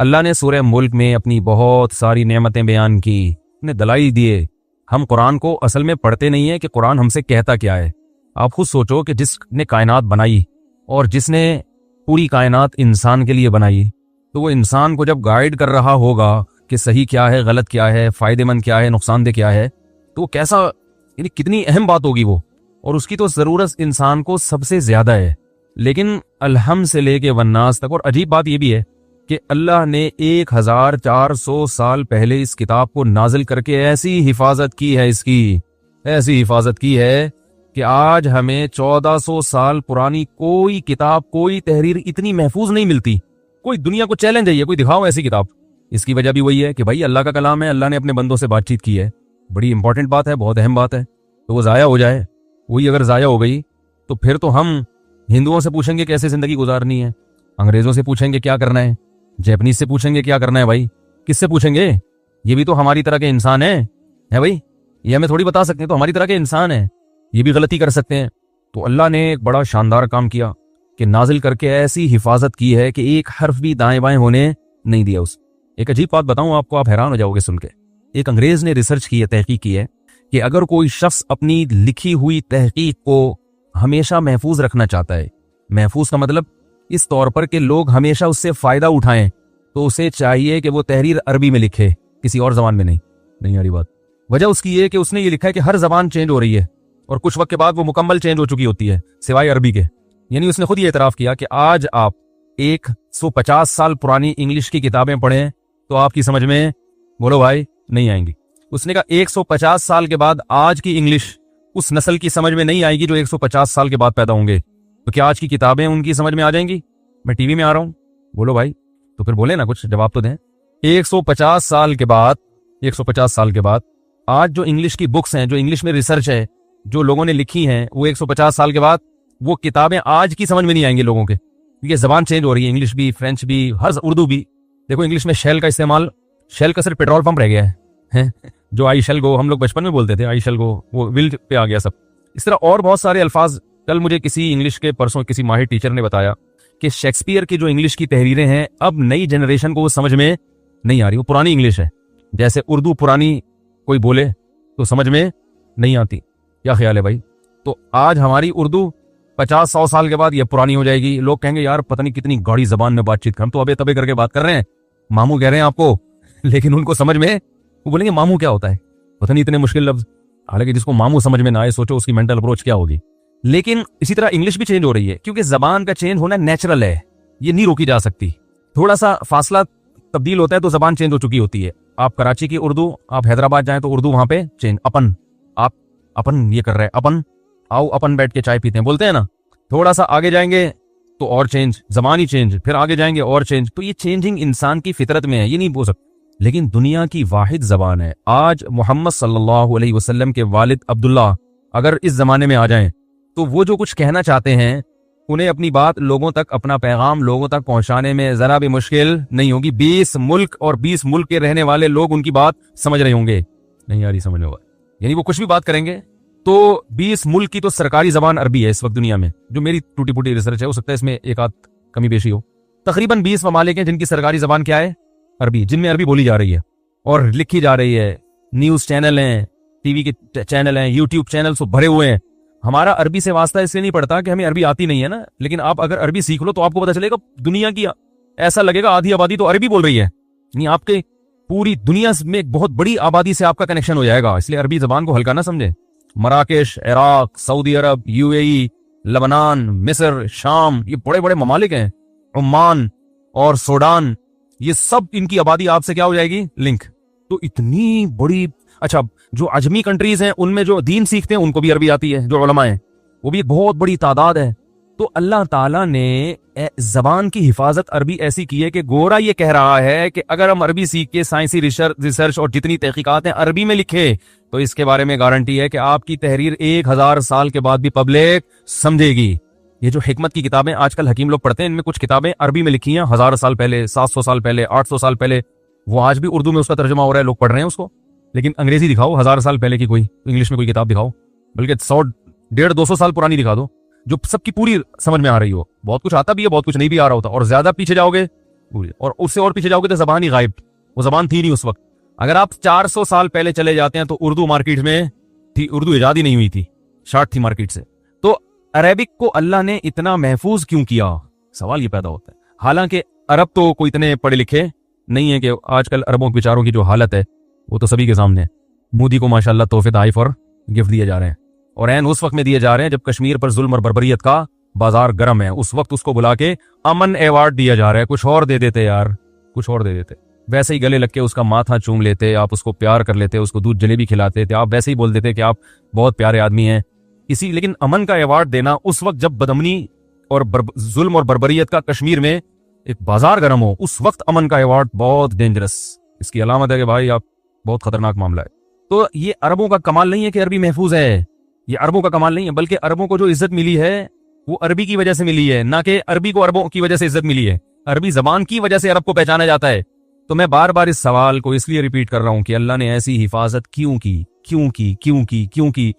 अल्लाह ने सूरह मुल्क में अपनी बहुत सारी नेमतें बयान की, ने दलाई दिए। हम कुरान को असल में पढ़ते नहीं है कि कुरान हमसे कहता क्या है। आप खुद सोचो कि जिसने कायनात बनाई और जिसने पूरी कायनात इंसान के लिए बनाई, तो वो इंसान को जब गाइड कर रहा होगा कि सही क्या है, गलत क्या है, फायदेमंद क्या है, नुकसानदेह क्या है, तो वो कैसा, यानी कितनी अहम बात होगी वो। और उसकी तो ज़रूरत इंसान को सबसे ज़्यादा है। लेकिन अलहम से लेके वन्नास तक, और अजीब बात यह भी है कि अल्लाह ने 1400 साल पहले इस किताब को नाजिल करके ऐसी हिफाजत की है, इसकी ऐसी हिफाजत की है कि आज हमें 1400 साल पुरानी कोई किताब, कोई तहरीर इतनी महफूज नहीं मिलती। कोई दुनिया को चैलेंज है, कोई दिखाओ ऐसी किताब। इसकी वजह भी वही है कि भाई अल्लाह का कलाम है, अल्लाह ने अपने बंदों से बातचीत की है, बड़ी इंपॉर्टेंट बात है, बहुत अहम बात है, तो वो ज़ाया हो जाए। वही अगर ज़ाया हो गई तो फिर तो हम हिंदुओं से पूछेंगे कैसे ज़िंदगी गुजारनी है, अंग्रेज़ों से पूछेंगे क्या करना है, जैपनीज से पूछेंगे क्या करना है। भाई किससे पूछेंगे? ये भी तो हमारी तरह के इंसान है भाई, ये हमें थोड़ी बता सकते हैं, तो हमारी तरह के इंसान है, ये भी गलती कर सकते हैं। तो अल्लाह ने एक बड़ा शानदार काम किया कि नाजिल करके ऐसी हिफाजत की है कि एक हर्फ भी दाएं बाएं होने नहीं दिया उस। एक अजीब बात बताऊं आपको, आप हैरान हो जाओगे सुन के। एक अंग्रेज ने रिसर्च की है, तहकीक की है कि अगर कोई शख्स अपनी लिखी हुई तहकीक को हमेशा महफूज रखना चाहता है, महफूज का मतलब इस तौर पर कि लोग हमेशा उससे फायदा उठाएं, तो उसे चाहिए कि वो तहरीर अरबी में लिखे, किसी और जबान में नहीं आ रही बात। वजह उसकी ये कि उसने ये लिखा है कि हर जबान चेंज हो रही है और कुछ वक्त के बाद वो मुकम्मल चेंज हो चुकी होती है सिवाय अरबी के। यानी उसने खुद ये इतराफ किया कि आज आप 150 साल पुरानी इंग्लिश की किताबें पढ़ें तो आपकी समझ में, बोलो भाई, नहीं आएंगी। उसने कहा 150 साल के बाद आज की इंग्लिश उस नस्ल की समझ में नहीं आएगी जो 150 साल के बाद पैदा होंगे। तो क्या आज की किताबें उनकी समझ में आ जाएंगी? मैं टीवी में आ रहा हूं, बोलो भाई, तो फिर बोले ना, कुछ जवाब तो दें। 150 साल के बाद, 150 साल के बाद आज जो इंग्लिश की बुक्स हैं, जो इंग्लिश में रिसर्च है, जो लोगों ने लिखी हैं, वो 150 साल के बाद वो किताबें आज की समझ में नहीं आएंगी लोगों के, क्योंकि जबान चेंज हो रही है, इंग्लिश भी, फ्रेंच भी, हर उर्दू भी। देखो इंग्लिश में शेल का इस्तेमाल, शेल का सिर्फ पेट्रोल पंप रह गया है जो आई शेल गो हम लोग बचपन में बोलते थे, आई शेल गो, वो विल पे आ गया सब। इस तरह और बहुत सारे अल्फाज। कल मुझे किसी इंग्लिश के, परसों किसी माहिर टीचर ने बताया कि शेक्सपियर की जो इंग्लिश की तहरीरें हैं अब नई जनरेशन को वो समझ में नहीं आ रही, वो पुरानी इंग्लिश है। जैसे उर्दू पुरानी कोई बोले तो समझ में नहीं आती। क्या ख्याल है भाई? तो आज हमारी उर्दू 50-100 साल के बाद ये पुरानी हो जाएगी। लोग कहेंगे यार पता नहीं कितनी गाढ़ी जबान में बातचीत कर, हम तो अबे तबे करके बात कर रहे हैं, मामू कह रहे हैं आपको, लेकिन उनको समझ में, वो बोलेंगे मामू क्या होता है, पता नहीं इतने मुश्किल लफ्ज। हालांकि जिसको मामू समझ में ना आए, सोचो उसकी मेंटल अप्रोच क्या होगी। लेकिन इसी तरह इंग्लिश भी चेंज हो रही है, क्योंकि जबान का चेंज होना नेचुरल है, ये नहीं रोकी जा सकती। थोड़ा सा फासला तब्दील होता है तो जबान चेंज हो चुकी होती है। आप कराची की उर्दू, आप हैदराबाद जाएं तो उर्दू वहां पे चेंज, अपन, आप अपन ये कर रहे हैं, अपन आओ अपन बैठ के चाय पीते हैं, बोलते हैं ना। थोड़ा सा आगे जाएंगे तो और चेंज, जबान ही चेंज, फिर आगे जाएंगे और चेंज। तो ये चेंजिंग इंसान की फितरत में है, ये नहीं बोल सकते। लेकिन दुनिया की वाहिद जबान है। आज मोहम्मद सल्लल्लाहु अलैहि वसल्लम के वालिद अब्दुल्ला अगर इस जमाने में आ जाएं तो वो जो कुछ कहना चाहते हैं, उन्हें अपनी बात लोगों तक, अपना पैगाम लोगों तक पहुंचाने में जरा भी मुश्किल नहीं होगी। 20 मुल्क और 20 मुल्क के रहने वाले लोग उनकी बात समझ रहे होंगे, नहीं आ रही समझ होगा, यानी वो कुछ भी बात करेंगे तो 20 मुल्क की तो सरकारी जबान अरबी है इस वक्त दुनिया में। जो मेरी टूटी फूटी रिसर्च है, हो सकता है इसमें एक आध कमी बेशी हो। तकरीबन 20 ममालिक हैं जिनकी सरकारी जबान क्या है, अरबी, जिनमें अरबी बोली जा रही है और लिखी जा रही है। न्यूज चैनल हैं, टीवी के चैनल हैं, यूट्यूब चैनल सब भरे हुए हैं। हमारा अरबी से वास्ता इसलिए नहीं पड़ता कि हमें अरबी आती नहीं है ना, लेकिन आप अगर अरबी सीख लो तो आपको पता चलेगा दुनिया की, ऐसा लगेगा आधी आबादी तो अरबी बोल रही है। नहीं, आपके पूरी दुनिया में एक बहुत बड़ी आबादी से आपका कनेक्शन हो जाएगा। इसलिए अरबी जबान को हल्का ना समझे। मराकेश, इराक, सऊदी अरब, यूएई, लेबनान, मिस्र, शाम, ये बड़े बड़े ममालिक हैं, ओमान और सूडान, ये सब इनकी आबादी आपसे क्या हो जाएगी, लिंक। तो इतनी बड़ी, अच्छा जो अजमी कंट्रीज हैं उनमें जो दीन सीखते हैं उनको भी अरबी आती है, जो उलमा हैं वो भी एक बहुत बड़ी तादाद है। तो अल्लाह ताला ने जबान की हिफाजत अरबी ऐसी की है कि गोरा ये कह रहा है कि अगर हम अरबी सीख के साइंसी रिसर्च और जितनी तहकीकात हैं अरबी में लिखे तो इसके बारे में गारंटी है कि आपकी तहरीर 1000 साल के बाद भी पब्लिक समझेगी। ये जो हिकमत की किताबें आजकल हकीम लोग पढ़ते हैं, इनमें कुछ किताबें अरबी में लिखी हैं 1000 साल पहले, 700 साल पहले, 800 साल पहले, वो आज भी उर्दू में उसका तर्जुमा हो रहा है, लोग पढ़ रहे हैं उसको। लेकिन अंग्रेजी दिखाओ 1000 साल पहले की, कोई इंग्लिश में कोई किताब दिखाओ, बल्कि 100-150-200 साल पुरानी दिखा दो जो सबकी पूरी समझ में आ रही हो। बहुत कुछ आता भी है, बहुत कुछ नहीं भी आ रहा होता। और ज्यादा पीछे जाओगे और उससे और पीछे जाओगे तो जबान ही गायब, वो जबान थी नहीं उस वक्त। अगर आप 400 साल पहले चले जाते हैं तो उर्दू मार्केट में थी, उर्दू इजाद ही नहीं हुई थी, शार्ट थी मार्केट से। तो अरेबिक को अल्लाह ने इतना महफूज क्यों किया, सवाल ये पैदा होता है। हालांकि अरब तो कोई इतने पढ़े लिखे नहीं है कि आजकल अरबों के बेचारों की जो हालत है वो तो सभी के सामने है। मोदी को माशाल्लाह तोहफे ताइफ और गिफ्ट दिए जा रहे हैं, और एन उस वक्त में दिए जा रहे हैं जब कश्मीर पर जुल्म और बर्बरियत का बाजार गर्म है। उस वक्त उसको बुला के अमन अवार्ड दिया जा रहा है। कुछ और दे देते यार, कुछ और दे देते। वैसे ही गले लग के उसका माथा चूम लेते, आप उसको प्यार कर लेते, उसको दूध जलेबी खिलाते थे, आप वैसे ही बोल देते कि आप बहुत प्यारे आदमी हैं इसी। लेकिन अमन का अवार्ड देना उस वक्त जब बदमनी और जुल्म और बर्बरियत का कश्मीर में एक बाजार गर्म हो, उस वक्त अमन का अवार्ड बहुत डेंजरस, इसकी अलामत है कि भाई आप बहुत खतरनाक मामला है। तो ये अरबों का कमाल नहीं है कि अरबी महफूज है, ये अरबों का कमाल नहीं है, बल्कि अरबों को जो इज्जत मिली है वो अरबी की वजह से मिली है, ना कि अरबी को अरबों की वजह से इज्जत मिली है। अरबी जबान की वजह से अरब को पहचाना जाता है। तो मैं बार बार इस सवाल को इसलिए रिपीट कर रहा हूं कि अल्लाह ने ऐसी हिफाजत क्यों की, क्यों की, क्यों की, क्यों की।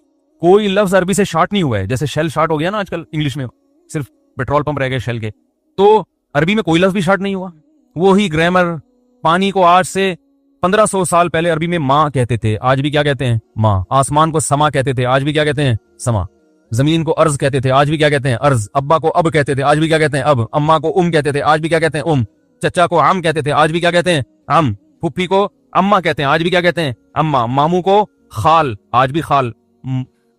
कोई लफ्ज अरबी से शार्ट नहीं हुआ है, जैसे शेल शार्ट हो गया ना आजकल इंग्लिश में, सिर्फ पेट्रोल पंप रह गए शेल के, तो अरबी में कोई लफ्ज भी शार्ट नहीं हुआ। वो ही ग्रामर। पानी को आज से 1500 साल पहले अरबी में माँ कहते थे, आज भी क्या कहते हैं, माँ। आसमान को समा कहते थे, आज भी क्या कहते हैं, समा। जमीन को अर्ज कहते थे, आज भी क्या कहते हैं, अर्ज। अब्बा को अब कहते थे, आज भी क्या कहते हैं, अब। अम्मा को कहते थे, आज भी क्या कहते हैं, चचा को आम कहते थे, आज भी क्या कहते हैं, आम। फुप्पी को अम्मा कहते हैं, आज भी क्या कहते हैं, अम्मा। मामू को खाल, आज भी खाल।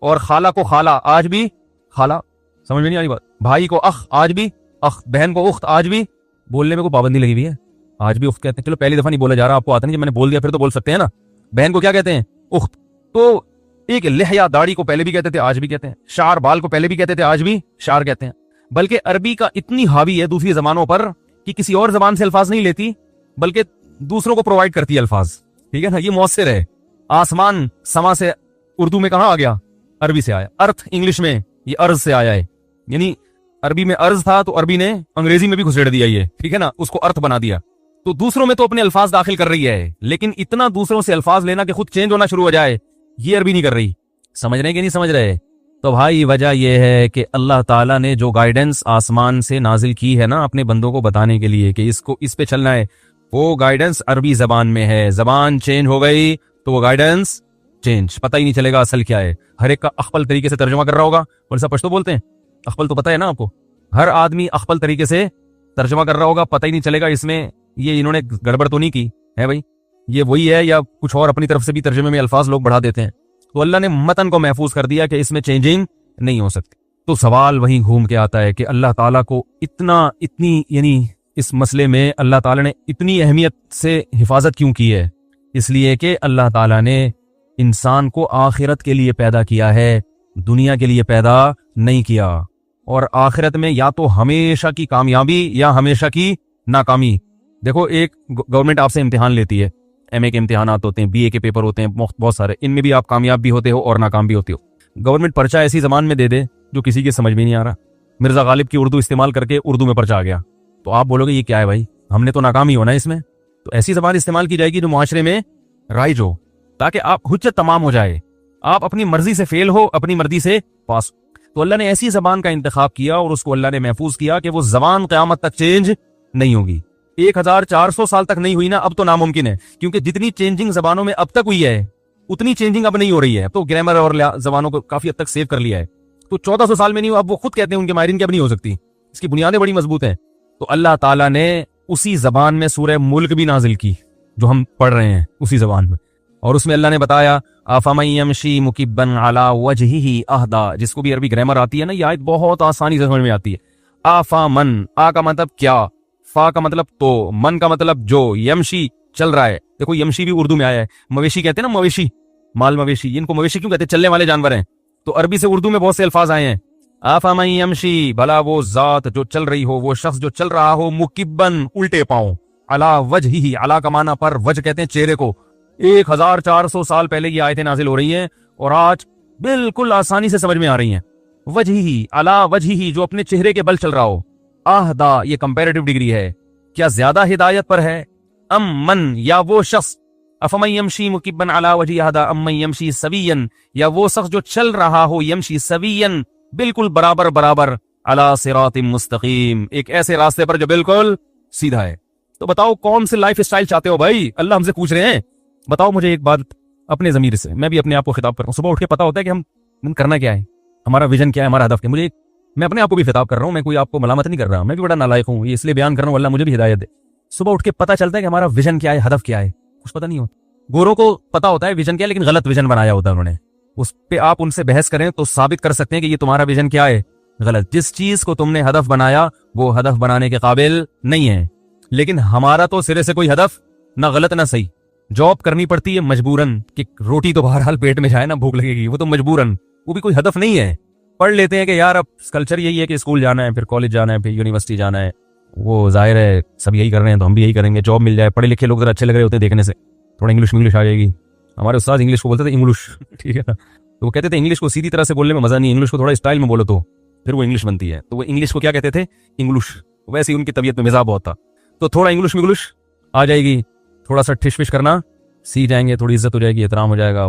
और खाला को खाला, आज भी खाला। समझ में नहीं आ रही बात। भाई को अख, आज भी अख। बहन को उख्त, आज भी। बोलने में कोई पाबंदी लगी हुई है, आज भी उख्त कहते हैं। चलो पहली दफा नहीं बोला जा रहा, आपको आता नहीं, जब मैंने बोल दिया फिर तो बोल सकते हैं ना। बहन को क्या कहते हैं, उख्त। तो एक लहया दाढ़ी को पहले भी कहते थे, आज भी कहते हैं। शार बाल को पहले भी कहते थे, आज भी शार कहते हैं। बल्कि अरबी का इतनी हावी है दूसरी जबानों पर कि किसी और जबान से अल्फाज नहीं लेती, बल्कि दूसरों को प्रोवाइड करती है अल्फाज। ठीक है ना, ये मौसर है। आसमान समा से उर्दू में कहां आ गया, अरबी से आया। अर्थ इंग्लिश में ये अर्ज से आया है, यानी अरबी में अर्ज था तो अरबी ने अंग्रेजी में भी घुसेड़ दिया ये, ठीक है ना, उसको अर्थ बना दिया। तो दूसरों में तो अपने अल्फाज दाखिल कर रही है, लेकिन इतना दूसरों से अल्फाज लेना कि खुद चेंज होना शुरू हो जाए, ये अरबी नहीं कर रही। समझ रहे कि नहीं समझ रहे? तो भाई वजह यह है कि अल्लाह ताला ने जो गाइडेंस आसमान से नाजिल की है ना अपने बंदों को बताने के लिए कि इसको इस पे चलना है, वो गाइडेंस अरबी जबान में है। जबान चेंज हो गई तो वो गाइडेंस चेंज, पता ही नहीं चलेगा असल क्या है। हर एक का अखपल तरीके से तर्जुमा कर रहा होगा, और सब पश्तो बोलते हैं, अखपल तो पता है ना आपको। हर आदमी अखपल तरीके से तर्जुमा कर रहा होगा, पता ही नहीं चलेगा इसमें ये इन्होंने गड़बड़ तो नहीं की है भाई, ये वही है या कुछ और अपनी तरफ से भी तर्जुमे में अल्फाज लोग बढ़ा देते हैं। तो अल्लाह ने मतन को महफूज कर दिया कि इसमें चेंजिंग नहीं हो सकती। तो सवाल वहीं घूम के आता है कि अल्लाह ताला को इतनी यानी इस मसले में अल्लाह ताला ने इतनी अहमियत से हिफाजत क्यों की है? इसलिए कि अल्लाह ताला ने इंसान को आखिरत के लिए पैदा किया है, दुनिया के लिए पैदा नहीं किया। और आखिरत में या तो हमेशा की कामयाबी या हमेशा की नाकामी। देखो, एक गवर्नमेंट आपसे इम्तिहान लेती है, एमए के इम्तिहानात होते हैं, बीए के पेपर होते हैं, बहुत सारे, इनमें भी आप कामयाब भी होते हो और नाकाम भी होते हो। गवर्नमेंट पर्चा ऐसी जबान में दे दे जो किसी के समझ में नहीं आ रहा। मिर्जा गालिब की उर्दू इस्तेमाल करके उर्दू में पर्चा आ गया, तो आप बोलोगे ये क्या है भाई, हमने तो नाकाम ही होना है इसमें। तो ऐसी जबान इस्तेमाल की जाएगी जो मुआशरे में राइज हो, ताकि आप हुज्जत तमाम हो जाए, आप अपनी मर्जी से फेल हो, अपनी मर्जी से पास। तो अल्लाह ने ऐसी जबान का इंतखाब किया और उसको अल्लाह ने महफूज किया कि वो जबान क़यामत तक चेंज नहीं होगी। 1400 साल तक नहीं हुई ना, अब तो नामुमकिन है, क्योंकि जितनी चेंजिंग जबानों में अब तक हुई है उतनी चेंजिंग अब नहीं हो रही है। तो ग्रामर और जबानों को काफी हद तक सेव कर लिया है। तो 1400 साल में नहीं हुआ, अब वो खुद कहते हैं उनके माहिरीन की अब नहीं हो सकती, इसकी बुनियादें बड़ी मजबूत हैं। तो अल्लाह ताला ने उसी जबान में सूरह मुल्क भी नाजिल की जो हम पढ़ रहे हैं उसी जबान में, और उसमें अल्लाह ने बताया अफमन यमशी मुकिब्बन अला वजहिही अहदा, जिसको भी अरबी ग्रामर आती है ना, ये आयत बहुत आसानी से समझ में आती है। आफामन, आ का मतलब क्या, फा का मतलब तो, मन का मतलब जो, यमशी चल रहा है। देखो यमशी भी उर्दू में आया है, मवेशी कहते हैं ना, मवेशी, माल मवेशी, इनको मवेशी क्यों कहते हैं, चलने वाले जानवर हैं। तो अरबी से उर्दू में बहुत से अल्फाज आए हैं। आफामन यमशी, भला वो जात जो चल रही हो, वो शख्स जो चल रहा हो, मुकिब्बन उल्टे पांव, अला वजहिही, अला का माना पर, वज कहते हैं चेहरे को। 1400 साल पहले ये आयतें नाजिल हो रही हैं और आज बिल्कुल आसानी से समझ में आ रही हैं। वजहिही, अला वजहिही, जो अपने चेहरे के बल चल रहा हो। आहदा, ये कंपैरेटिव डिग्री है, क्या ज्यादा हिदायत पर है। अम मन, या वो शख्स, अफमन यमशी मुकिब्बन अला वजही अहदा अम्मन यमशी सवियन, या वो शख्स जो चल रहा हो, यमशी सवियन, बिल्कुल बराबर बराबर, अला सिरातिम मुस्तकीम, एक ऐसे रास्ते पर जो बिल्कुल सीधा है। तो बताओ कौन से लाइफ स्टाइल चाहते हो भाई? अल्लाह हमसे पूछ रहे हैं। बताओ मुझे एक बात अपने ज़मीर से, मैं भी अपने आप को खिताब कर रहा हूँ। सुबह उठ के पता होता है कि हम करना क्या है, हमारा विजन क्या है, हमारा हदफ क्या है। मैं अपने आप को भी खिताब कर रहा हूँ, मैं कोई आपको मलामत नहीं कर रहा, मैं भी बड़ा नालायक हूँ, ये इसलिए बयान कर रहा हूँ, अल्लाह मुझे भी हिदायत दे। सुबह उठ के पता चलता है कि हमारा विजन क्या है, हदफ क्या है, कुछ पता नहीं होता। गोरों को पता होता है विजन क्या है, लेकिन गलत विजन बनाया होता है उन्होंने। उस पे आप उनसे बहस करें तो साबित कर सकते हैं कि ये तुम्हारा विजन क्या है, गलत। जिस चीज को तुमने हदफ बनाया वो हदफ बनाने के काबिल नहीं है। लेकिन हमारा तो सिरे से कोई हदफ ना गलत ना सही। जॉब करनी पड़ती है मजबूरन कि रोटी तो बहरहाल पेट में जाए ना, भूख लगेगी, वो तो मजबूरन, वो भी कोई हदफ नहीं है। पढ़ लेते हैं कि यार अब कल्चर यही है कि स्कूल जाना है, फिर कॉलेज जाना है, फिर यूनिवर्सिटी जाना है, वो जाहिर है सब यही कर रहे हैं तो हम भी यही करेंगे। जॉब मिल जाए, पढ़े लिखे लोग जरा अच्छे लग रहे होते हैं देखने से, थोड़ा इंग्लिश आ जाएगी। हमारे उस्ताद इंग्लिश को बोलते थे इंग्लिश, ठीक है ना, तो वो कहते थे इंग्लिश को सीधी तरह से बोलने में मजा नहीं, इंग्लिश को थोड़ा स्टाइल में बोलो तो फिर वो इंग्लिश बनती है। तो वो इंग्लिश को क्या कहते थे, इंग्लिश। वैसे ही उनकी तबीयत में मिजाज बहुत था, तो थोड़ा इंग्लिश आ जाएगी, थोड़ा सा ठिश करना सीख जाएंगे, थोड़ी इज्जत हो जाएगी, एहतराम हो जाएगा,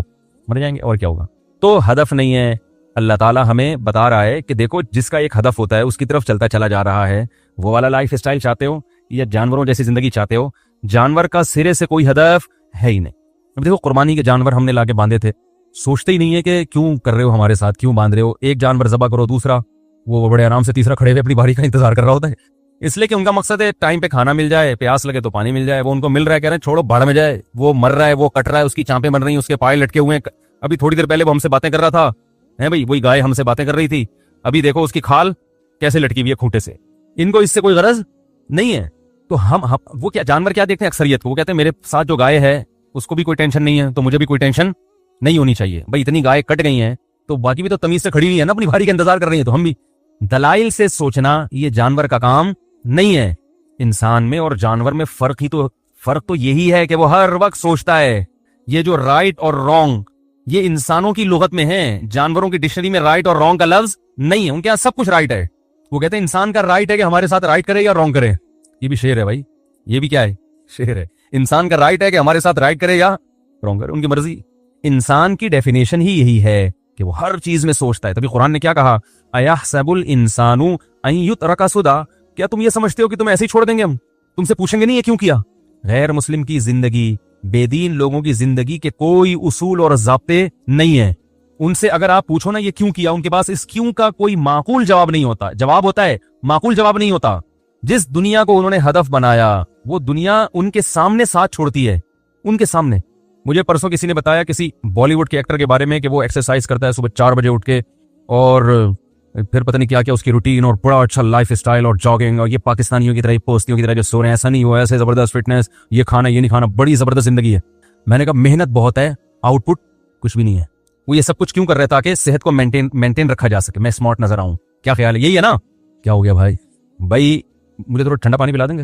मर जाएंगे, और क्या होगा। तो हदफ नहीं है। अल्लाह ताला हमें बता रहा है कि देखो जिसका एक हदफ होता है उसकी तरफ चलता चला जा रहा है। वो वाला लाइफ स्टाइल चाहते हो या जानवरों जैसी जिंदगी चाहते हो? जानवर का सिरे से कोई हदफ है ही नहीं। अब देखो कुर्बानी के जानवर हमने लाके बांधे थे, सोचते ही नहीं है कि क्यों कर रहे हो हमारे साथ, क्यों बांध रहे हो। एक जानवर जबा करो, दूसरा वो बड़े आराम से तीसरा खड़े हुए अपनी बारी का इंतजार कर रहा होता है, इसलिए कि उनका मकसद है टाइम पे खाना मिल जाए, प्यास लगे तो पानी मिल जाए। वो उनको मिल रहा है, कह रहे हैं छोड़ो भाड़ में जाए, वो मर रहा है, वो कट रहा है, उसकी चांपें बन रही हैं, उसके पाए लटके हुए हैं। अभी थोड़ी देर पहले वो हमसे बातें कर रहा था, है भाई, वही गाय हमसे बातें कर रही थी, अभी देखो उसकी खाल कैसे लटकी हुई है खूंटे से। इनको इससे कोई गरज नहीं है। तो हम वो क्या जानवर क्या देखते हैं अक्सरियत को, वो कहते हैं मेरे साथ जो गाय है उसको भी कोई टेंशन नहीं है, तो मुझे भी कोई टेंशन नहीं होनी चाहिए। भाई इतनी गाय कट गई हैं तो बाकी भी तो तमीज से खड़ी हुई है ना, अपनी बारी का इंतजार कर रही है, तो हम भी। दलाइल से सोचना ये जानवर का काम नहीं है। इंसान में और जानवर में फर्क तो यही है कि वो हर वक्त सोचता है। ये जो राइट और रॉन्ग ये इंसानों की लुगत में है, जानवरों की डिक्शनरी में राइट और रॉन्ग का लफ्ज नहीं है, उनके यहाँ सब कुछ राइट है। वो कहते हैं इंसान का राइट है कि हमारे साथ राइट करे या रॉन्ग करे। ये भी शेर है भाई, ये भी क्या है, शेर है। इंसान का राइट है कि हमारे साथ राइट करे या रॉन्ग करे, उनकी मर्जी। इंसान की डेफिनेशन ही यही है कि वो हर चीज में सोचता है। तभी कुरान ने क्या कहा, अयहसबुल इंसानु अन युतरका सुदा, क्या तुम ये समझते हो कि तुम ऐसे ही छोड़ देंगे, हम तुमसे पूछेंगे नहीं ये क्यों किया। गैर मुस्लिम की जिंदगी, बेदीन लोगों की जिंदगी के कोई उसूल और ज़ाब्ते नहीं है। उनसे अगर आप पूछो ना ये क्यों किया, उनके पास इस क्यों का कोई माकूल जवाब नहीं होता। जवाब होता है, माकूल जवाब नहीं होता। जिस दुनिया को उन्होंने हदफ बनाया वो दुनिया उनके सामने साथ छोड़ती है, उनके सामने। मुझे परसों किसी ने बताया किसी बॉलीवुड के एक्टर के बारे में कि वो एक्सरसाइज करता है सुबह 4 बजे उठ के, और फिर पता नहीं क्या क्या उसकी रूटीन, और बड़ा अच्छा लाइफ स्टाइल और जॉगिंग, और ये पाकिस्तानियों की तरह पोस्तियों की तरह जो सो रहे हैं, ऐसा नहीं हुआ, ऐसे जबरदस्त फिटनेस, ये खाना ये नहीं खाना, बड़ी जबरदस्त जिंदगी है। मैंने कहा मेहनत बहुत है, आउटपुट कुछ भी नहीं है। वो ये सब कुछ क्यों कर रहे हैं, ताकि सेहत को मेंटेन रखा जा सके, मैं स्मार्ट नजर आऊं। क्या ख्याल है, यही है ना? क्या हो गया भाई मुझे थोड़ा ठंडा पानी पिला देंगे,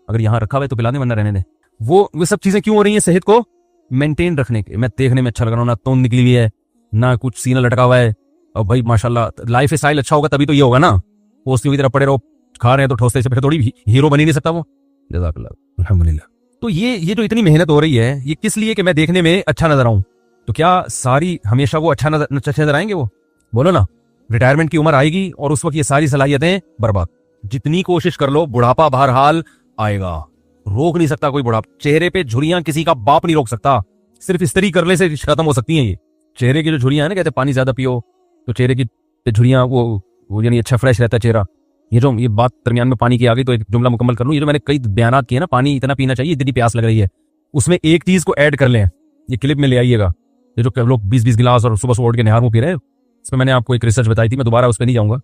अगर यहाँ रखा हुआ है तो पिला दें, वरना रहने दें। वो सब चीजें क्यों हो रही है, सेहत को मेंटेन रखने के। मैं देखने में अच्छा लग रहा हूँ, ना तोंद निकली हुई है, ना कुछ सीना लटका हुआ है, और भाई माशाल्लाह लाइफ स्टाइल अच्छा होगा तभी तो ये होगा ना। पोस्टियों की तरह पड़े रहो, खा रहे हैं तो ठोसते से, फिर थोड़ी हीरो बन ही नहीं सकता वो। जज़ाकल्लाह, अल्हम्दुलिल्लाह। तो ये जो इतनी मेहनत हो रही है ये किस लिए, कि मैं देखने में अच्छा नजर आऊं। तो क्या सारी हमेशा वो अच्छा नजर आएंगे? वो बोलो ना, रिटायरमेंट की उम्र आएगी और उस वक्त ये सारी सलाहियतें बर्बाद। जितनी कोशिश कर लो बुढ़ापा बहरहाल आएगा, रोक नहीं सकता कोई बुढ़ापा। चेहरे पे झुर्रियां किसी का बाप नहीं रोक सकता, सिर्फ इस्त्री करने से खत्म हो सकती हैं ये। चेहरे की जो झुर्रियां है ना, कहते पानी ज्यादा पियो तो चेहरे की झुर्रियां वो यानी अच्छा फ्रेश रहता है चेहरा। ये बात दरमियान में पानी की आ गई तो एक जुमला मुकम्मल कर लूं। ये जो मैंने कई बयानात किए ना, पानी इतना पीना चाहिए, इतनी प्यास लग रही है, उसमें एक चीज को ऐड कर लें, ये क्लिप में ले आइएगा। ये जो लोग 20-20 गिलास और सुबह उठ के निहार मुंह पी रहे हैं, इसमें मैंने आपको एक रिसर्च बताई थी, मैं दोबारा उस पर नहीं जाऊंगा।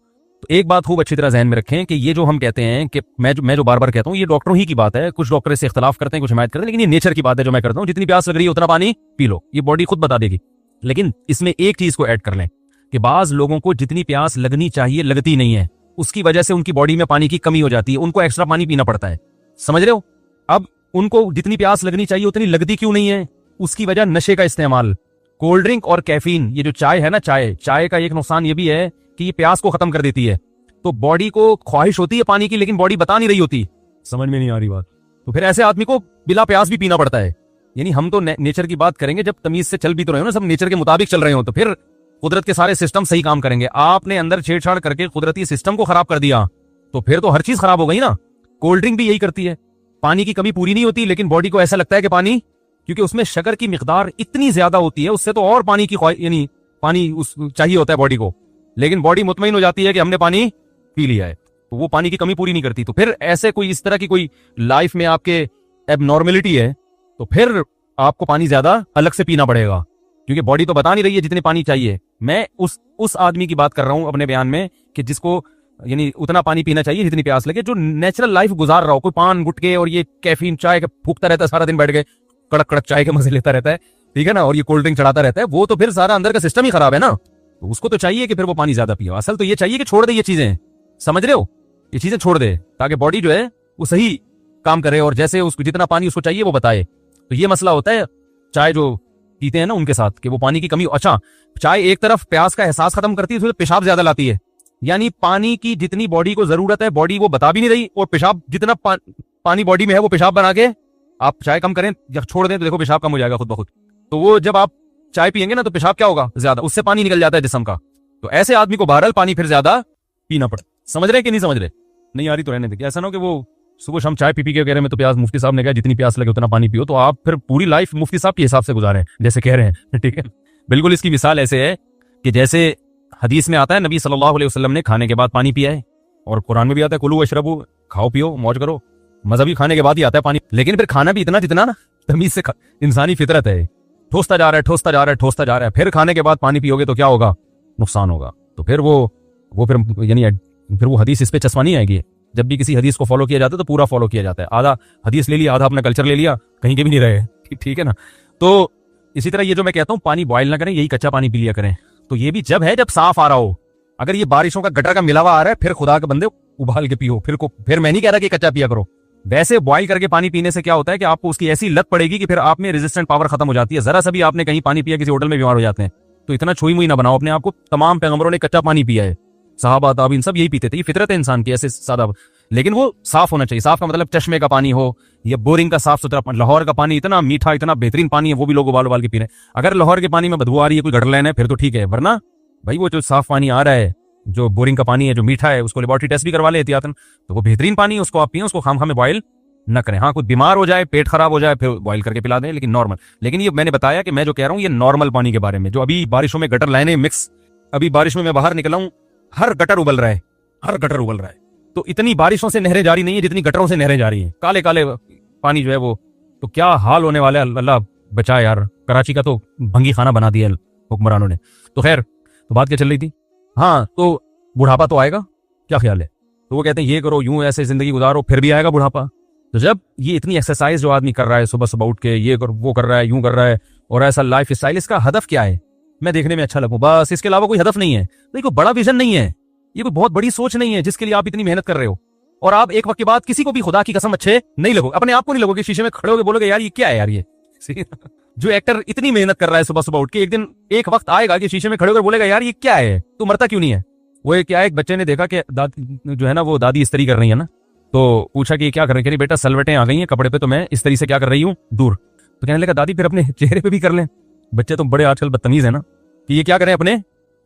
तो एक बात खूब अच्छी तरह जहन में रखें कि ये जो हम कहते हैं कि मैं जो बार बार कहता हूँ, ये डॉक्टरों ही की बात है। कुछ डॉक्टर इससे इख्तलाफ करते हैं, कुछ हिमायत करते हैं, लेकिन ये नेचर की बात है जो मैं करता हूँ। जितनी प्यास लग रही है उतना पानी पी लो, ये बॉडी खुद बता देगी। लेकिन इसमें एक चीज को ऐड कर लें कि बाज लोगों को जितनी प्यास लगनी चाहिए लगती नहीं है, उसकी वजह से उनकी बॉडी में पानी की कमी हो जाती है, उनको एक्स्ट्रा पानी पीना पड़ता है। समझ रहे हो? अब उनको जितनी प्यास लगनी चाहिए उतनी लगती क्यों नहीं है? उसकी वजह नशे का इस्तेमाल, कोल्ड ड्रिंक और कैफीन। ये जो चाय है ना, चाय का एक नुकसान ये भी है कि ये प्यास को खत्म कर देती है। तो बॉडी को ख्वाहिश होती है पानी की, लेकिन बॉडी बता नहीं रही होती। समझ में नहीं आ रही बात? तो फिर ऐसे आदमी को बिला प्यास भी पीना पड़ता है। यानी हम तो नेचर की बात करेंगे, जब तमीज से चल भी तो रहे हो ना, सब नेचर के मुताबिक चल रहे हो, तो फिर कुदरत के सारे सिस्टम सही काम करेंगे। आपने अंदर छेड़छाड़ करके कुदरती सिस्टम को खराब कर दिया तो फिर तो हर चीज खराब हो गई ना। कोल्ड ड्रिंक भी यही करती है, पानी की कमी पूरी नहीं होती, लेकिन बॉडी को ऐसा लगता है कि पानी, क्योंकि उसमें शक्कर की मिकदार इतनी ज्यादा होती है, उससे तो और पानी की यानी पानी उस चाहिए होता है बॉडी को, लेकिन बॉडी मुतमईन हो जाती है कि हमने पानी पी लिया है, तो वो पानी की कमी पूरी नहीं करती। तो फिर ऐसे कोई इस तरह की कोई लाइफ में आपके एबनॉर्मेलिटी है, तो फिर आपको पानी ज्यादा अलग से पीना पड़ेगा, क्योंकि बॉडी तो बता नहीं रही है जितने पानी चाहिए। मैं उस आदमी की बात कर रहा हूं अपने बयान में कि जिसको यानी उतना पानी पीना चाहिए जितनी प्यास लगे, जो नेचुरल लाइफ गुजार रहा हो, कोई पान गुटके और ये कैफीन चाय फूकता रहता है सारा दिन बैठ के, कड़क कड़क चाय के मजे लेता रहता है, ठीक है ना, और ये कोल्ड ड्रिंक चढ़ाता रहता है, वो तो फिर सारा अंदर का सिस्टम ही खराब है ना। तो उसको तो चाहिए कि फिर वो पानी ज्यादा पियो। असल तो ये चाहिए कि छोड़ दे ये चीजें, समझ रहे हो, ये चीजें छोड़ दे ताकि बॉडी जो है वो सही काम करे और जैसे उसको जितना पानी उसको चाहिए वो बताए। तो ये मसला होता है चाय जो पीते हैं ना उनके साथ कि वो पानी की कमी। अच्छा, चाय एक तरफ प्यास का एहसास खत्म करती है, तो पेशाब ज्यादा लाती है, यानी पानी की जितनी बॉडी को जरूरत है बॉडी वो बता भी नहीं रही, और पेशाब जितना पानी बॉडी में है वो पेशाब बना के आप चाय कम करें या छोड़ दें तो देखो पेशाब कम हो जाएगा खुद ब खुद। तो वो जब आप चाय पियेंगे ना तो पेशाब क्या होगा, ज्यादा, उससे पानी निकल जाता है जिस्म का। तो ऐसे आदमी को बहरहाल पानी फिर ज्यादा पीना पड़े। समझ रहे कि नहीं समझ रहे? नहीं आ रही तो रहने दें। ऐसा ना हो कि वो सुबह शाम चाय पी के कह रहे हैं तो प्यास, मुफ्ती साहब ने कहा जितनी प्यास लगे उतना पानी पियो, तो आप फिर पूरी लाइफ मुफ्ती साहब के हिसाब से गुजारें जैसे कह रहे हैं, ठीक है। बिल्कुल इसकी मिसाल ऐसे है कि जैसे हदीस में आता है नबी सल्लल्लाहु अलैहि वसल्लम ने खाने के बाद पानी पिया है, और कुरान में भी आता है कुलू वशरबू, खाओ पियो मौज करो। मजा भी खाने के बाद ही आता है पानी, लेकिन फिर खाना भी इतना जितना ना तमीज से इंसानी फितरत है, ठोसता जा रहा है ठोसता जा रहा है ठोसता जा रहा है, फिर खाने के बाद पानी पियोगे तो क्या होगा, नुकसान होगा। तो फिर वो फिर यानी फिर वो हदीस इस पे चश्मा नहीं आएगी। जब भी किसी हदीस को फॉलो किया जाता है तो पूरा फॉलो किया जाता है, आधा हदीस ले लिया आधा अपना कल्चर ले लिया, कहीं के भी नहीं रहे, ठीक है ना। तो इसी तरह ये जो मैं कहता हूँ पानी बॉयल ना करें, यही कच्चा पानी पी लिया करें, तो ये भी जब है जब साफ आ रहा हो। अगर ये बारिशों का गटर का मिलावा आ रहा है फिर खुदा के बंदे उबाल के पियो, फिर मैं नहीं कह रहा कि कच्चा पिया करो। वैसे बॉयल करके पानी पीने से क्या होता है कि आपको उसकी ऐसी लत पड़ेगी कि फिर आप में रेजिस्टेंट पावर खत्म हो जाती है। जरा सा भी आपने कहीं पानी पिया, किसी होटल में बीमार हो जाते हैं। तो इतना छुई मुई ना बनाओ अपने आप को। तमाम पैगंबरों ने कच्चा पानी पिया है, सहाबा ताबीन सब यही पीते थे, ये फितरत है इंसान की ऐसे सादा, लेकिन वो साफ होना चाहिए। साफ का मतलब चश्मे का पानी हो या बोरिंग का साफ सुथरा। लाहौर का पानी इतना मीठा इतना बेहतरीन पानी है, वो भी लोग उबाल उबाल के पी रहे हैं। अगर लाहौर के पानी में बदबू आ रही है, कोई गटर लाइन है, फिर तो ठीक है, वरना भाई वो जो साफ पानी आ रहा है, जो बोरिंग का पानी है, जो मीठा है, उसको लेबोरेटरी टेस्ट भी करवा ले एहतियातन, तो वो बेहतरीन पानी है, उसको आप पिए, उसको खाम में बॉयल न करें। हाँ, कुछ बीमार हो जाए, पेट खराब हो जाए, फिर बॉयल करके पिला दें, लेकिन नॉर्मल। लेकिन ये मैंने बताया कि मैं जो कह रहा हूँ ये नॉर्मल पानी के बारे में, जो अभी बारिशों में गटर लाइनें मिक्स, अभी बारिश में मैं बाहर निकला हूँ, हर गटर उबल रहा है, हर गटर उबल रहा है। तो इतनी बारिशों से नहरें जारी नहीं है जितनी गटरों से नहरें जा रही हैं, काले काले पानी जो है वो, तो क्या हाल होने वाला है, अल्लाह बचाए यार। कराची का तो भंगी खाना बना दिया हुक्मरानों ने। तो खैर, तो बात क्या चल रही थी? हाँ, तो बुढ़ापा तो आएगा, क्या ख्याल है? तो वो कहते हैं ये करो, यूं ऐसे जिंदगी गुजारो, फिर भी आएगा बुढ़ापा। तो जब ये इतनी एक्सरसाइज जो आदमी कर रहा है, सुबह सुबह उठ के ये कर वो कर रहा है, यूं कर रहा है, और ऐसा लाइफ स्टाइल, इसका हदफ क्या है? मैं देखने में अच्छा लगूं, बस, इसके अलावा कोई हदफ नहीं है। तो ये कोई बड़ा विजन नहीं है, ये कोई बहुत बड़ी सोच नहीं है जिसके लिए आप इतनी मेहनत कर रहे हो। और आप एक वक्त के बाद किसी को भी खुदा की कसम अच्छे नहीं लगो, अपने आप को नहीं लगोगे, शीशे में खड़े होकर बोलोगे यार ये क्या है यार ये। जो एक्टर इतनी मेहनत कर रहा है सुबह सुबह उठ के, एक दिन एक वक्त आएगा कि शीशे में खड़े होकर बोलेगा यार ये क्या है, तू मरता क्यों नहीं है। वो क्या है, एक बच्चे ने देखा कि जो है ना वो दादी इस्त्री कर रही है ना, तो पूछा कि क्या कर रही है, बेटा सलवटें आ गई हैं कपड़े पे, तो मैं इस तरीके से क्या कर रही हूँ दूर। तो कहने लगा दादी फिर अपने चेहरे पे भी कर लें। बच्चे तो बड़े आजकल बदतमीज है ना, कि ये क्या करें अपने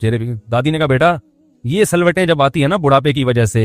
चेहरे पे। दादी ने कहा बेटा ये सलवटें जब आती है ना बुढ़ापे की वजह से,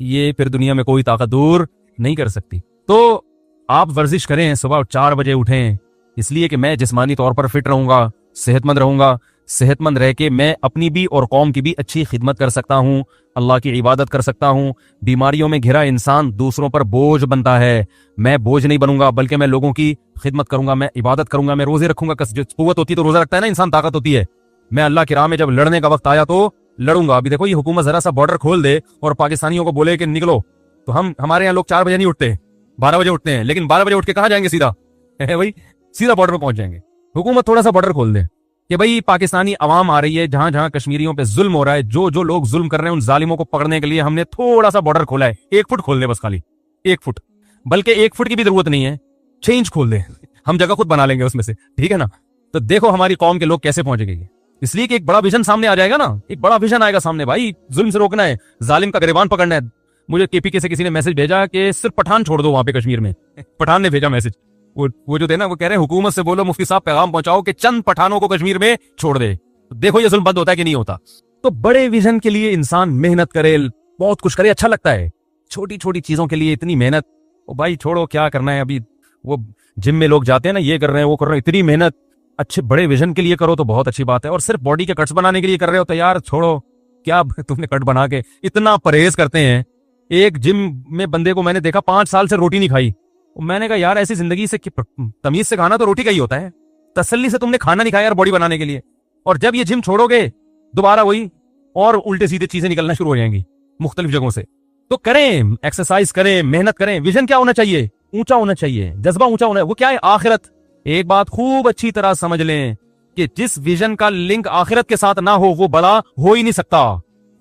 ये फिर दुनिया में कोई ताकत दूर नहीं कर सकती। तो आप वर्जिश करें, सुबह 4 बजे उठें, इसलिए कि मैं जिस्मानी तौर पर फिट रहूंगा, सेहतमंद रहूंगा, सेहतमंद रह के मैं अपनी भी और कौम की भी अच्छी खिदमत कर सकता हूँ, अल्लाह की इबादत कर सकता हूँ। बीमारियों में घिरा इंसान दूसरों पर बोझ बनता है, मैं बोझ नहीं बनूंगा, बल्कि मैं लोगों की खिदमत करूंगा, मैं इबादत करूंगा, मैं रोजे रखूंगा। जो कुव्वत होती है तो रोजा रखता है ना इंसान, ताकत होती है। मैं अल्लाह की राह में जब लड़ने का वक्त आया तो लड़ूंगा। अभी देखो ये हुकूमत जरा सा बॉर्डर खोल दे और पाकिस्तानियों को बोले कि निकलो, तो हमारे यहाँ लोग 4 बजे नहीं उठते, 12 बजे उठते हैं, लेकिन 12 बजे उठ के कहाँ जाएंगे, सीधा है भाई, सीधा बॉर्डर पे पहुंच जाएंगे। हुकूमत थोड़ा सा बॉर्डर खोल दे कि भाई पाकिस्तानी अवाम आ रही है, जहां जहां कश्मीरियों पे जुल्म हो रहा है, जो जो लोग जुल्म कर रहे हैं उन जालिमों को पकड़ने के लिए हमने थोड़ा सा बॉर्डर खोला है। 1 फुट खोल दे बस, खाली 1 फुट, बल्कि 1 फुट की भी जरूरत नहीं है, 6 इंच खोल दे, हम जगह खुद बना लेंगे उसमें से, ठीक है ना। तो देखो हमारी कौम के लोग कैसे पहुंचेंगे, इसलिए कि एक बड़ा विजन सामने आ जाएगा ना, एक बड़ा विजन आएगा सामने, भाई जुल्म से रोकना है, जालिम का गिरबान पकड़ना है। मुझे केपीके से किसी ने मैसेज भेजा कि सिर्फ पठान छोड़ दो वहां पे कश्मीर में, पठान ने भेजा मैसेज, वो जो थे ना वो कह रहे हैं हुकूमत से बोलो मुफ्ती साहब पैगाम पहुंचाओ कि चंद पठानों को कश्मीर में छोड़ दे। देखो ये जुल्म बंद होता है कि नहीं होता। तो बड़े विजन के लिए इंसान मेहनत करे, बहुत कुछ करे, अच्छा लगता है। छोटी छोटी चीजों के लिए इतनी मेहनत, ओ भाई छोड़ो, क्या करना है अभी। वो जिम में लोग जाते हैं ना, ये कर रहे हैं वो कर रहे हैं, इतनी मेहनत अच्छे बड़े विजन के लिए करो तो बहुत अच्छी बात है, और सिर्फ बॉडी के कट्स बनाने के लिए कर रहे हो तो यार छोड़ो, क्या तुमने कट बना के इतना परहेज करते हैं। एक जिम में बंदे को मैंने देखा 5 साल से रोटी नहीं खाई। मैंने कहा यार ऐसी जिंदगी से तमीज से खाना तो रोटी का ही होता है, तसल्ली से तुमने खाना नहीं खाया यार बॉडी बनाने के लिए। और जब ये जिम छोड़ोगे दोबारा वही और उल्टे सीधे चीजें निकलना शुरू हो जाएंगी मुख्तलिफ जगहों से। तो करें, एक्सरसाइज करें, मेहनत करें। विजन क्या होना चाहिए? ऊंचा होना चाहिए, जज्बा ऊंचा होना है। वो क्या है? आखिरत। एक बात खूब अच्छी तरह समझ लें कि जिस विजन का लिंक आखिरत के साथ ना हो वो बड़ा हो ही नहीं सकता,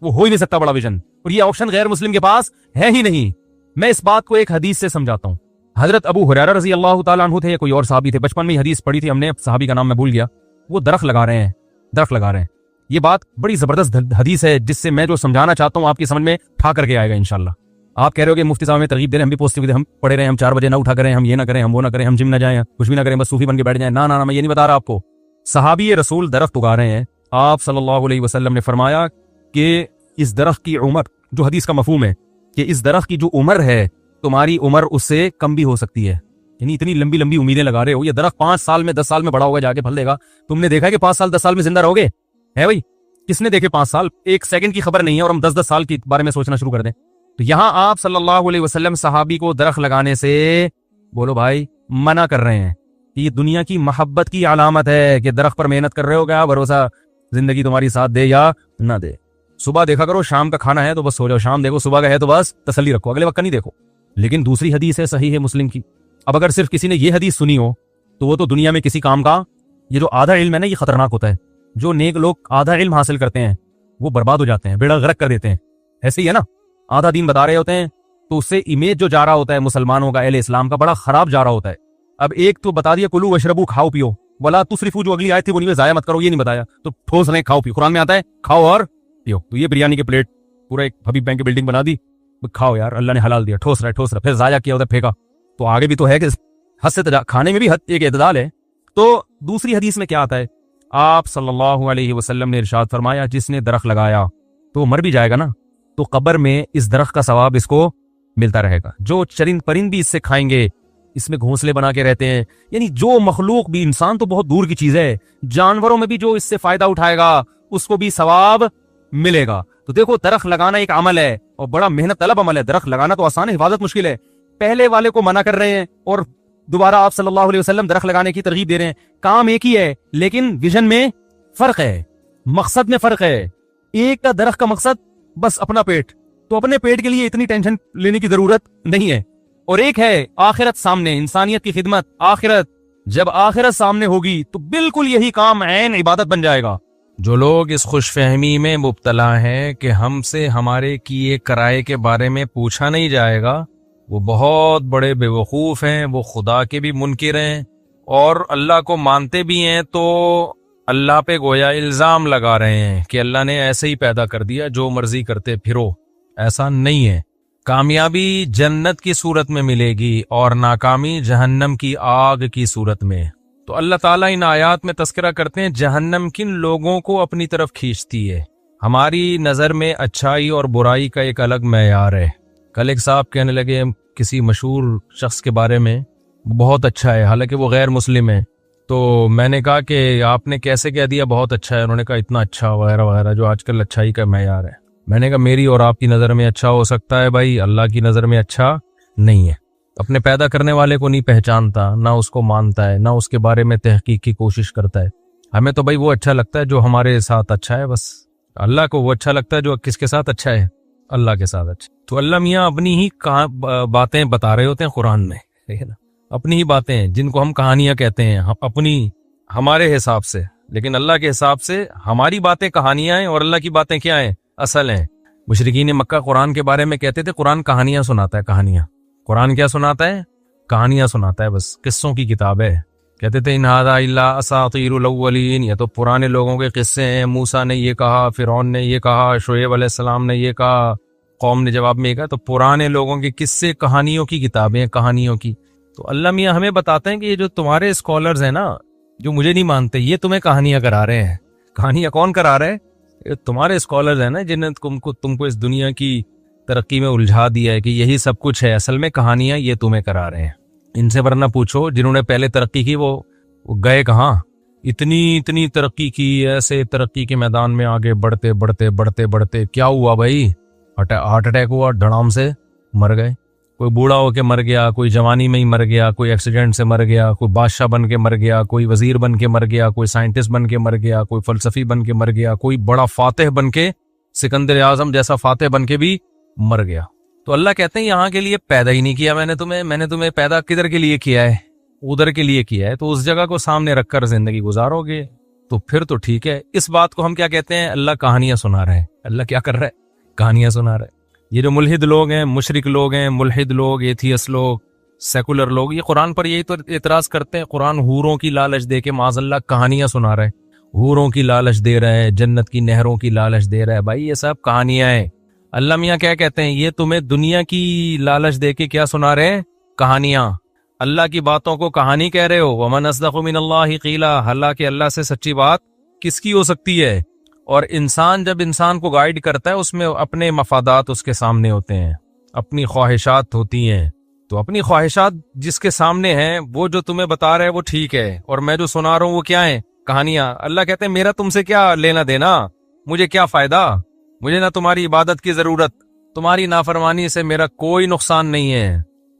वो हो ही नहीं सकता बड़ा विजन। और ये ऑप्शन गैर मुस्लिम के पास है ही नहीं। मैं इस बात को एक हदीस से समझाता हूं। हजरत अबू हुरैरा रजी अल्लाह तआला अन्हु थे, कोई और साहबी थे, बचपन में हदीस पढ़ी थी हमने, साहबी का नाम मैं भूल गया। वो दरख्त लगा रहे हैं, दरख्त लगा रहे हैं। ये बात बड़ी जबरदस्त हदीस है, जिससे मैं जो समझाना चाहता हूं आपकी समझ में ठा करके आएगा इंशाल्लाह। आप कह रहे हो कि मुफ्ती साहब में तरगीब दे रहे हैं, हम भी पॉजिटिव दे, हम पढ़े रहे, हम 4 बजे ना उठा करें, हम ये ना करें, हम वो ना करें, हम जिम ना जाएं, कुछ भी ना करें, बस सूफी बन के बैठ जाएं। ना ना ना, मैं ये नहीं बता रहा आपको। सहाबी रसूल दरख्त उगा रहे हैं। आप सल्लल्लाहु अलैहि वसल्लम ने फरमाया कि इस दरख्त की उम्र, जो हदीस का मफहूम है कि इस दरख्त की जो उम्र है तुम्हारी उम्र उससे कम भी हो सकती है। यानी इतनी लंबी लंबी उम्मीदें लगा रहे हो, ये दरख्त 5 साल में 10 साल में बड़ा होगा, जाके फल देगा। तुमने देखा है कि 5 साल 10 साल में जिंदा रहोगे? है भाई, किसने देखे 5 साल? एक सेकंड की खबर नहीं है और हम 10-10 साल के बारे में सोचना शुरू कर दें। तो यहां आप सल्लल्लाहु अलैहि वसल्लम सहाबी को दरख्त लगाने से बोलो भाई मना कर रहे हैं कि ये दुनिया की मोहब्बत की अलामत है कि दरख्त पर मेहनत कर रहे हो, क्या भरोसा जिंदगी तुम्हारी साथ दे या ना दे। सुबह देखा करो, शाम का खाना है तो बस सो जाओ, शाम देखो, सुबह का है तो बस तसल्ली रखो, अगले वक्त का नहीं देखो। लेकिन दूसरी हदीस है, सही है मुस्लिम की। अब अगर सिर्फ किसी ने ये हदीस सुनी हो तो वो तो दुनिया में किसी काम का, ये जो आधा इल्म है ना, ये खतरनाक होता है। जो नेक लोग आधा इल्म हासिल करते हैं वो बर्बाद हो जाते हैं, बेड़ा गर्क कर देते हैं। ऐसे ही है ना, आधा दिन बता रहे होते हैं तो उससे इमेज जो जा रहा होता है मुसलमानों का, अहले इस्लाम का, बड़ा खराब जा रहा होता है। अब एक तो बता दिया कुलू वशरबू, खाओ पियो, वला तुसरिफू, जो अगली आयत थी वो नहीं, जाया मत करो, ये नहीं बताया। तो ठोस रहे, खाओ पियो, कुरान में आता है खाओ और पियो। तो ये बिरयानी के प्लेट पूरा एक हबीब बैंक की बिल्डिंग बना दी, खाओ यार, अल्लाह ने हलाल दिया, ठोस रहा, फिर जाया किया उधर फेंका। तो आगे भी तो है कि हद से खाने में भी हद, एक एतदाल है। तो दूसरी हदीस में क्या आता है? आप सल्लल्लाहु अलैहि वसल्लम ने इरशाद फरमाया, जिसने दरख्त लगाया तो मर भी जाएगा ना, तो कब्र में इस दरख्त का सवाब इसको मिलता रहेगा। जो चरिंद परिंद भी इससे खाएंगे, इसमें घोंसले बना के रहते हैं, यानी जो मखलूक भी, इंसान तो बहुत दूर की चीज है, जानवरों में भी जो इससे फायदा उठाएगा उसको भी सवाब मिलेगा। तो देखो, दरख्त लगाना एक अमल है और बड़ा मेहनत तलब अमल है। दरख्त लगाना तो आसान है, हिफाजत मुश्किल है। पहले वाले को मना कर रहे हैं और दोबारा आप सल्लल्लाहु अलैहि वसल्लम दरख्त लगाने की तरगीब दे रहे हैं। काम एक ही है लेकिन विजन में फर्क है, मकसद में फर्क है। एक का दरख्त का मकसद बस अपना पेट, तो अपने पेट के लिए इतनी टेंशन लेने की जरूरत नहीं है। और एक है आखिरत सामने, इंसानियत की खिदमत, आखिरत। जब आखिरत सामने होगी तो बिल्कुल यही काम ऐन इबादत बन जाएगा। जो लोग इस खुशफहमी में मुब्तला हैं कि हमसे हमारे किए कराए के बारे में पूछा नहीं जाएगा, वो बहुत बड़े बेवकूफ हैं, वो खुदा के भी मुनकिर हैं और अल्लाह को मानते भी हैं तो अल्लाह पे गोया इल्जाम लगा रहे हैं कि अल्लाह ने ऐसे ही पैदा कर दिया, जो मर्जी करते फिरो। ऐसा नहीं है। कामयाबी जन्नत की सूरत में मिलेगी और नाकामी जहन्नम की आग की सूरत में। तो अल्लाह ताला इन आयात में तस्करा करते हैं जहन्नम किन लोगों को अपनी तरफ खींचती है। हमारी नजर में अच्छाई और बुराई का एक अलग मैयार है। कल एक साहब कहने लगे किसी मशहूर शख्स के बारे में, बहुत अच्छा है, हालांकि वो गैर मुस्लिम है। तो मैंने कहा कि आपने कैसे कह दिया बहुत अच्छा है? उन्होंने कहा इतना अच्छा वगैरह वगैरह, जो आजकल अच्छाई का मैयार है। मैंने कहा मेरी और आपकी नज़र में अच्छा हो सकता है भाई, अल्लाह की नज़र में अच्छा नहीं है। अपने पैदा करने वाले को नहीं पहचानता, ना उसको मानता है, ना उसके बारे में तहकीक की कोशिश करता है। हमें तो भाई वो अच्छा लगता है जो हमारे साथ अच्छा है, बस। अल्लाह को वो अच्छा लगता है जो किसके साथ अच्छा है, अल्लाह के साथ अच्छा। तो अल्लाह मियाँ अपनी ही बातें बता रहे होते हैं कुरान में, ठीक है ना, अपनी ही बातें जिनको हम कहानियां कहते हैं, हम अपनी हमारे हिसाब से, लेकिन अल्लाह के हिसाब से हमारी बातें कहानियां हैं और अल्लाह की बातें क्या हैं, असल हैं। मुशरिकीन मक्का कुरान के बारे में कहते थे कुरान कहानियां सुनाता है, कहानियां। कुरान क्या सुनाता है? कहानियां सुनाता है, बस किस्सों की किताब है। कहते थे इन हादा इल्ला असातीरुल अव्वलीन, ये तो पुराने लोगों के किस्से हैं। मूसा ने ये कहा, फिरौन ने ये कहा, शुएब अलैहिस्सलाम ने ये कहा, कौम ने जवाब में ये कहा। तो पुराने लोगों के किस्से, कहानियों की किताबें, कहानियों की। तो अल्लाह मियाँ हमें बताते हैं कि ये जो तुम्हारे स्कॉलर्स हैं ना, जो मुझे नहीं मानते, ये तुम्हें कहानियां करा रहे हैं। कहानियां कौन करा रहे हैं? ये तुम्हारे स्कॉलर्स हैं ना, जिन्हें तुमको इस दुनिया की तरक्की में उलझा दिया है कि यही सब कुछ है, असल में कहानियां ये तुम्हें करा रहे हैं। इनसे वरना पूछो जिन्होंने पहले तरक्की की वो गए कहाँ? इतनी तरक्की की, ऐसे तरक्की के मैदान में आगे बढ़ते बढ़ते बढ़ते बढ़ते क्या हुआ भाई? हार्ट अटैक हुआ, धड़ाम से मर गए। कोई बूढ़ा होके मर गया, कोई जवानी में ही मर गया, कोई एक्सीडेंट से मर गया, कोई बादशाह बन के मर गया, कोई वजीर बन के मर गया, कोई साइंटिस्ट बन के मर गया, कोई फलसफी बन के मर गया, कोई बड़ा फातेह बन के, सिकंदर आजम जैसा फातेह बन के भी मर गया। तो अल्लाह कहते हैं यहाँ के लिए पैदा ही नहीं किया मैंने तुम्हें पैदा किधर के लिए किया है? उधर के लिए किया है। तो उस जगह को सामने रखकर जिंदगी गुजारोगे तो फिर तो ठीक है। इस बात को हम क्या कहते हैं? अल्लाह कहानियां सुना रहे हैं। अल्लाह क्या कर रहा है? कहानियां सुना रहे हैं। ये जो मुल्हिद लोग हैं, मुशरिक लोग हैं, मुल्हिद लोग, एथियस लोग, सेकुलर लोग, ये कुरान पर यही तो एतराज करते हैं। कुरान हूरों की लालच दे के माज़अल्लाह कहानियां सुना रहा है, हूरों की लालच दे रहा है, जन्नत की नहरों की लालच दे रहा है। भाई ये सब कहानियां हैं। अल्लाह मियाँ क्या कहते हैं? ये तुम्हें दुनिया की लालच दे के क्या सुना रहे हैं? कहानियां। अल्लाह की बातों को कहानी कह रहे हो। वमन अस्दक़ु मिनल्लाहि क़ीला, हालांकि अल्लाह से सच्ची बात किसकी हो सकती है? और इंसान जब इंसान को गाइड करता है उसमें अपने मफादात उसके सामने होते हैं, अपनी ख्वाहिशात होती हैं। तो अपनी ख्वाहिशात जिसके सामने हैं वो जो तुम्हें बता रहा है वो ठीक है, और मैं जो सुना रहा हूँ वो क्या है? कहानियां। अल्लाह कहते हैं मेरा तुमसे क्या लेना देना, मुझे क्या फायदा, मुझे ना तुम्हारी इबादत की जरूरत, तुम्हारी नाफरमानी से मेरा कोई नुकसान नहीं है।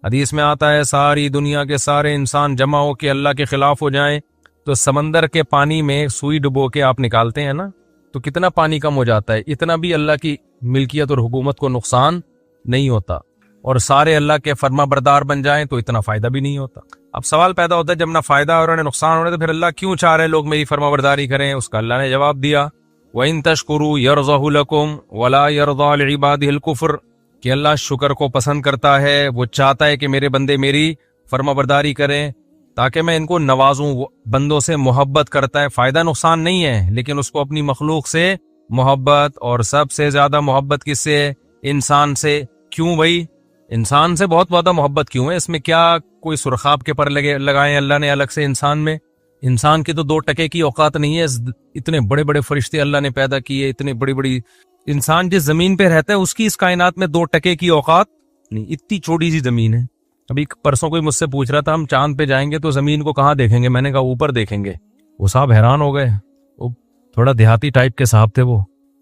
हदीस में आता है सारी दुनिया के सारे इंसान जमा हो के अल्लाह के खिलाफ हो जाएं तो समंदर के पानी में सुई डुबो के आप निकालते हैं ना, तो कितना पानी कम हो जाता है। इतना भी अल्लाह की मिल्कियत और हुकूमत को नुकसान नहीं होता। और सारे अल्लाह के फर्मा बरदार बन जाएं तो इतना फायदा भी नहीं होता। अब सवाल पैदा होता है जब ना फायदा और ना नुकसान हो रहा है तो फिर अल्लाह क्यों चाह रहे हैं लोग मेरी फर्मा बरदारी करें? उसका अल्लाह ने जवाब दिया, वइन तशकुरू यरज़हु लकुम वला यरज़ा लिइबादिहिल कुफ्र, कि अल्लाह शुक्र को पसंद करता है, वो चाहता है कि मेरे बंदे मेरी फर्मा बरदारी करें ताकि मैं इनको नवाजूं। बंदों से मोहब्बत करता है, फायदा नुकसान नहीं है, लेकिन उसको अपनी मखलूक से मोहब्बत, और सबसे ज्यादा मोहब्बत किससे है? इंसान से। क्यों भाई? इंसान से बहुत ज्यादा मोहब्बत क्यों है? इसमें क्या कोई सुरखाब के पर लगाए अल्लाह ने अलग से इंसान में? इंसान की तो 2 टके की औकात नहीं है। इतने बड़े बड़े फरिश्ते अल्लाह ने पैदा किए, इतने बड़ी बड़ी, इंसान जिस जमीन पे रहता है उसकी इस कायनात में 2 टके की औकात नहीं। इतनी छोटी सी जमीन है। अभी परसों कोई मुझसे पूछ रहा था हम चांद पे जाएंगे तो जमीन को कहाँ देखेंगे? मैंने कहा ऊपर देखेंगे। वो साहब हैरान हो गए, वो थोड़ा देहाती टाइप के साहब थे, वो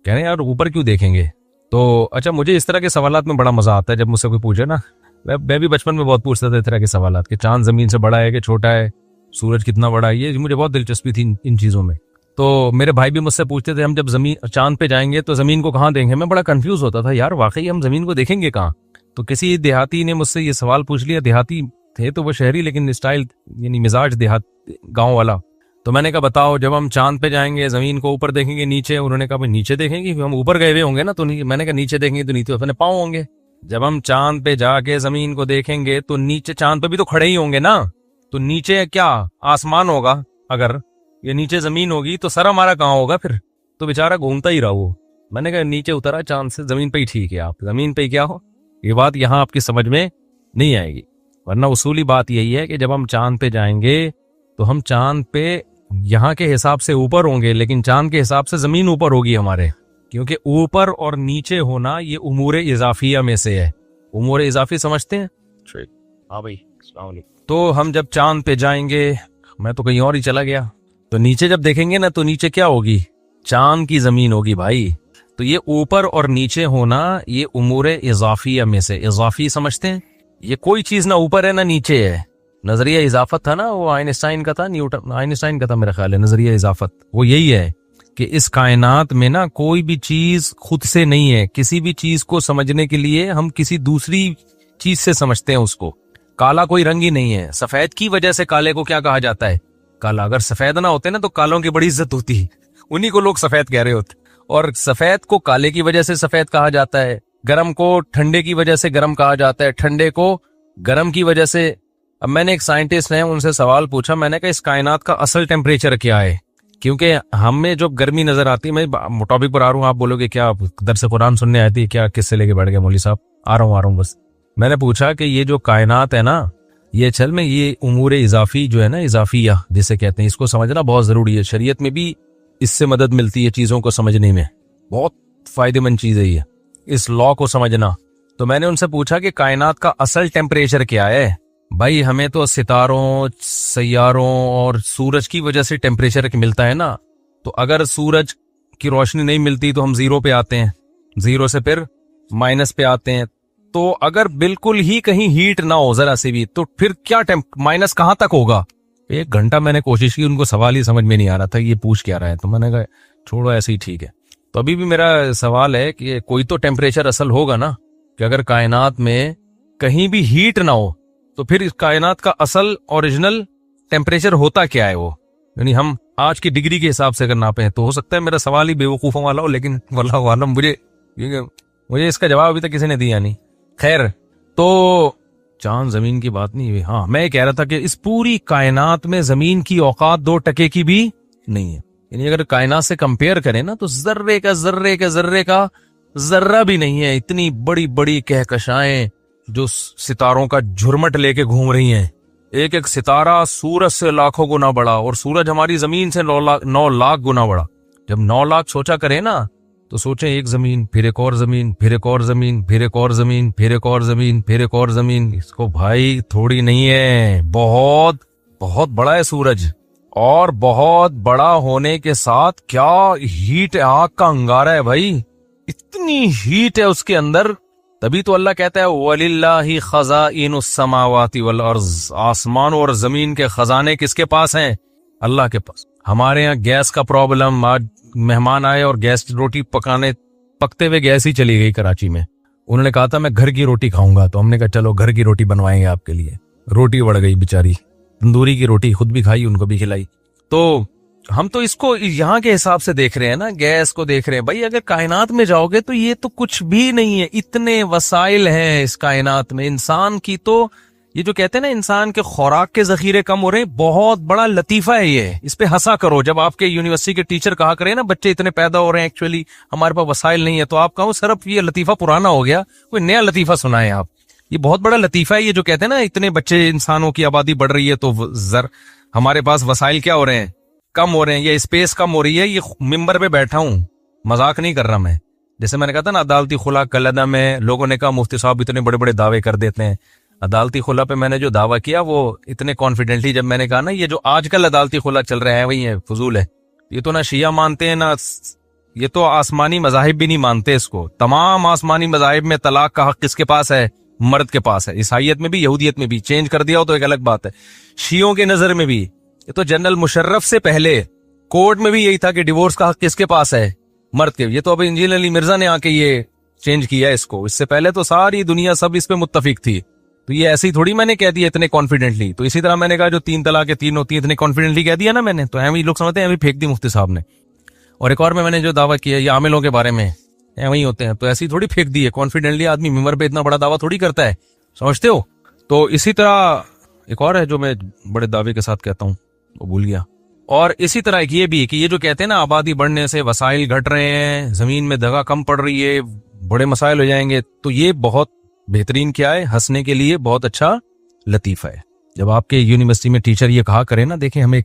कह रहे हैं यार ऊपर क्यों देखेंगे? तो अच्छा, मुझे इस तरह के सवालात में बड़ा मजा आता है जब मुझसे कोई पूछे ना। मैं भी बचपन में बहुत पूछता था इस तरह के सवालात कि चांद जमीन से बड़ा है कि छोटा है, सूरज कितना बड़ा है। ये मुझे बहुत दिलचस्पी थी इन चीजों में। तो मेरे भाई भी मुझसे पूछते थे हम जब जमीन चांद पे जाएंगे तो जमीन को कहाँ देंगे? मैं बड़ा कंफ्यूज होता था, यार वाकई हम जमीन को देखेंगे कहाँ? तो किसी देहाती ने मुझसे ये सवाल पूछ लिया। देहाती थे तो वो शहरी, लेकिन स्टाइल यानी मिजाज देहात गांव वाला। तो मैंने कहा बताओ जब हम चांद पे जाएंगे जमीन को ऊपर देखेंगे नीचे? उन्होंने कहा भाई नीचे देखेंगे, हम ऊपर गए हुए होंगे ना। तो मैंने कहा नीचे देखेंगे तो नीचे अपने पाँव होंगे। जब हम चांद पे जाके जमीन को देखेंगे तो नीचे चांद पे भी तो खड़े ही होंगे ना। तो नीचे क्या आसमान होगा? अगर ये नीचे जमीन होगी तो सर हमारा कहाँ होगा फिर? तो बेचारा घूमता ही रहा वो। मैंने कहा नीचे उतरा चांद से, जमीन पे ही ठीक है, आप जमीन पे ही क्या हो? ये बात यहाँ आपकी समझ में नहीं आएगी। वरना उसूली बात यही है कि जब हम चांद पे जाएंगे तो हम चांद पे यहाँ के हिसाब से ऊपर होंगे, लेकिन चांद के हिसाब से जमीन ऊपर होगी हमारे। क्योंकि ऊपर और नीचे होना ये उमूर इजाफिया में से है। उमूर इजाफी समझते हैं? हाँ भाई। तो हम जब चांद पे जाएंगे, मैं तो कहीं और ही चला गया, तो नीचे जब देखेंगे ना तो नीचे क्या होगी? चांद की जमीन होगी भाई। तो ये ऊपर और नीचे होना ये उमूर इजाफिया में से। इजाफी समझते हैं? ये कोई चीज ना ऊपर है ना नीचे है। नजरिया इजाफत था ना, वो आइंस्टाइन का था, आइंस्टाइन का था मेरा ख्याल है नजरिया इजाफत। वो यही है कि इस कायनात में ना कोई भी चीज खुद से नहीं है। किसी भी चीज को समझने के लिए हम किसी दूसरी चीज से समझते हैं उसको। काला कोई रंग ही नहीं है। सफेद की वजह से काले को क्या कहा जाता है? काला। अगर सफेद ना होते ना तो कालों की बड़ी इज्जत होती, उन्हीं को लोग सफेद कह रहे होते। और सफेद को काले की वजह से सफेद कहा जाता है, गर्म को ठंडे की वजह से गर्म कहा जाता है, ठंडे को गर्म की वजह से। अब मैंने एक साइंटिस्ट है उनसे सवाल पूछा, मैंने कहा इस कायनात का असल टेम्परेचर क्या है? क्योंकि हमें जो गर्मी नजर आती है, मैं टॉपिक पर आ रहा हूँ, आप बोलोगे क्या दर्स कुरान सुनने आती है क्या, किससे लेके बैठ गए मौली साहब? आ रहा हूँ बस। मैंने पूछा कि ये जो कायनात है ना, ये असल में ये उमूर इजाफी जो है ना, इजाफिया जिसे कहते हैं, इसको समझना बहुत जरूरी है। शरीयत में भी इससे मदद मिलती है चीजों को समझने में, बहुत फायदेमंद चीज है ये। इस लॉ को समझना तो मैंने उनसे पूछा कि कायनात का असल टेम्परेचर क्या है। भाई हमें तो सितारों, सैयारों और सूरज की वजह से टेम्परेचर मिलता है ना। तो अगर सूरज की रोशनी नहीं मिलती तो हम जीरो पे आते हैं, जीरो से फिर माइनस पे आते हैं। तो अगर बिल्कुल ही कहीं हीट ना हो जरा सी भी, तो फिर क्या माइनस कहां तक होगा। 1 घंटा मैंने कोशिश की, उनको सवाल ही समझ में नहीं आ रहा था ये पूछ क्या रहा है। तो मैंने कहा छोड़ो ऐसे ही ठीक है। तो अभी भी मेरा सवाल है कि कोई तो टेम्परेचर असल होगा ना, कि अगर कायनात में कहीं भी हीट ना हो तो फिर इस कायनात का असल ओरिजिनल टेम्परेचर होता क्या है वो, यानी हम आज की डिग्री के हिसाब से अगर नापे। तो हो सकता है मेरा सवाल ही बेवकूफों वाला हो, लेकिन वल्लाहु आलम मुझे इसका जवाब अभी तक किसी ने दिया नहीं। खैर, तो चांद जमीन की बात नहीं हुई। हाँ, मैं ये कह रहा था कि इस पूरी कायनात में जमीन की औकात 2% की भी नहीं है। यानी अगर कायनात से कंपेयर करें ना, तो जर्रे का जर्रा भी नहीं है। इतनी बड़ी बड़ी कहकशाएं जो सितारों का झुरमट लेके घूम रही हैं। एक एक सितारा सूरज से लाखों गुना बड़ा, और सूरज हमारी जमीन से 9 लाख गुना बड़ा। जब 9 लाख सोचा करें ना, तो सोचें एक जमीन, फिर एक और जमीन, फिर एक और जमीन, फिर एक और जमीन, फिर एक और जमीन, फिर एक और जमीन। इसको भाई थोड़ी नहीं है, बहुत बहुत बड़ा है सूरज। और बहुत बड़ा होने के साथ क्या हीट है, आग का अंगारा है भाई, इतनी हीट है उसके अंदर। तभी तो अल्लाह कहता है वलिल्लाहि खज़ाइनुस समावाति वल अर्ज़, आसमान और जमीन के खजाने किसके पास हैं? अल्लाह के पास। हमारे यहाँ गैस का प्रॉब्लम, आज मेहमान आए और गैस रोटी पकते हुए गैस ही चली गई कराची में। उन्होंने कहा था मैं घर की रोटी खाऊंगा, तो हमने कहा चलो घर की रोटी बनवाएंगे आपके लिए। रोटी बढ़ गई बेचारी, तंदूरी की रोटी, खुद भी खाई उनको भी खिलाई। तो हम तो इसको यहाँ के हिसाब से देख रहे हैं ना, गैस को देख रहे हैं। भाई अगर कायनात में जाओगे तो ये तो कुछ भी नहीं है। इतने वसाइल हैं इस कायनात में। इंसान की तो ये जो कहते हैं ना, इंसान के खुराक के जखीरे कम हो रहे हैं, बहुत बड़ा लतीफा है ये। इस पे हंसा करो। जब आपके यूनिवर्सिटी के टीचर कहा करें ना बच्चे इतने पैदा हो रहे हैं, एक्चुअली हमारे पास वसाइल नहीं है, तो आप कहो सिर्फ ये लतीफा पुराना हो गया, कोई नया लतीफा सुनाए आप। ये बहुत बड़ा लतीफा है ये जो कहते हैं ना इतने बच्चे, इंसानों की आबादी बढ़ रही है तो हमारे पास वसाइल क्या हो रहे हैं, कम हो रहे हैं, ये स्पेस कम हो रही है। ये मिंबर पे बैठा हूं, मजाक नहीं कर रहा मैं। जैसे मैंने कहा था ना अदालती खुला कलदा में, लोगों ने कहा मुफ्ती साहब इतने बड़े बड़े दावे कर देते हैं। अदालती खुला पे मैंने जो दावा किया वो इतने कॉन्फिडेंटली, जब मैंने कहा ना ये जो आजकल अदालती खुला चल रहा है वही है, फजूल है। ये तो ना शिया मानते हैं, ना ये तो आसमानी मजाहिब भी नहीं मानते इसको। तमाम आसमानी मजाहिब में तलाक का हक किसके पास है? मर्द के पास है। ईसाइयत में भी, यहूदियत में भी। चेंज कर दिया हो तो एक अलग बात है। शियों के नजर में भी ये तो जनरल मुशर्रफ से पहले कोर्ट में भी यही था कि डिवोर्स का हक किसके पास है? मर्द के। ये तो अब इंजीनियर अली मिर्जा ने आके ये चेंज किया इसको। इससे पहले तो सारी दुनिया सब इस पे मुत्तफिक थी। तो ये ऐसे ही थोड़ी मैंने कह दिया इतने कॉन्फिडेंटली। तो इसी तरह मैंने कहा जो 3 तलाक के 3 होती है, इतने कॉन्फिडेंटली कह दिया ना मैंने, तो एवं लोग समझते हैं, फेंक दी मुफ्ती साहब ने। और एक और में मैंने जो दावा किया ये आमिलों के बारे में, वही होते हैं, तो ऐसी ही थोड़ी फेंक दी है कॉन्फिडेंटली। आदमी मिंबर पे इतना बड़ा दावा थोड़ी करता है, समझते हो। तो इसी तरह एक और है जो मैं बड़े दावे के साथ कहता हूँ, वो भूल गया। और इसी तरह एक ये भी है कि ये जो कहते हैं ना आबादी बढ़ने से वसाइल घट रहे हैं, जमीन में दगा कम पड़ रही है, बड़े मसाइल हो जाएंगे, तो ये बहुत बेहतरीन क्या है, हंसने के लिए बहुत अच्छा लतीफा है। जब आपके यूनिवर्सिटी में टीचर ये कहा करे ना, देखें हमें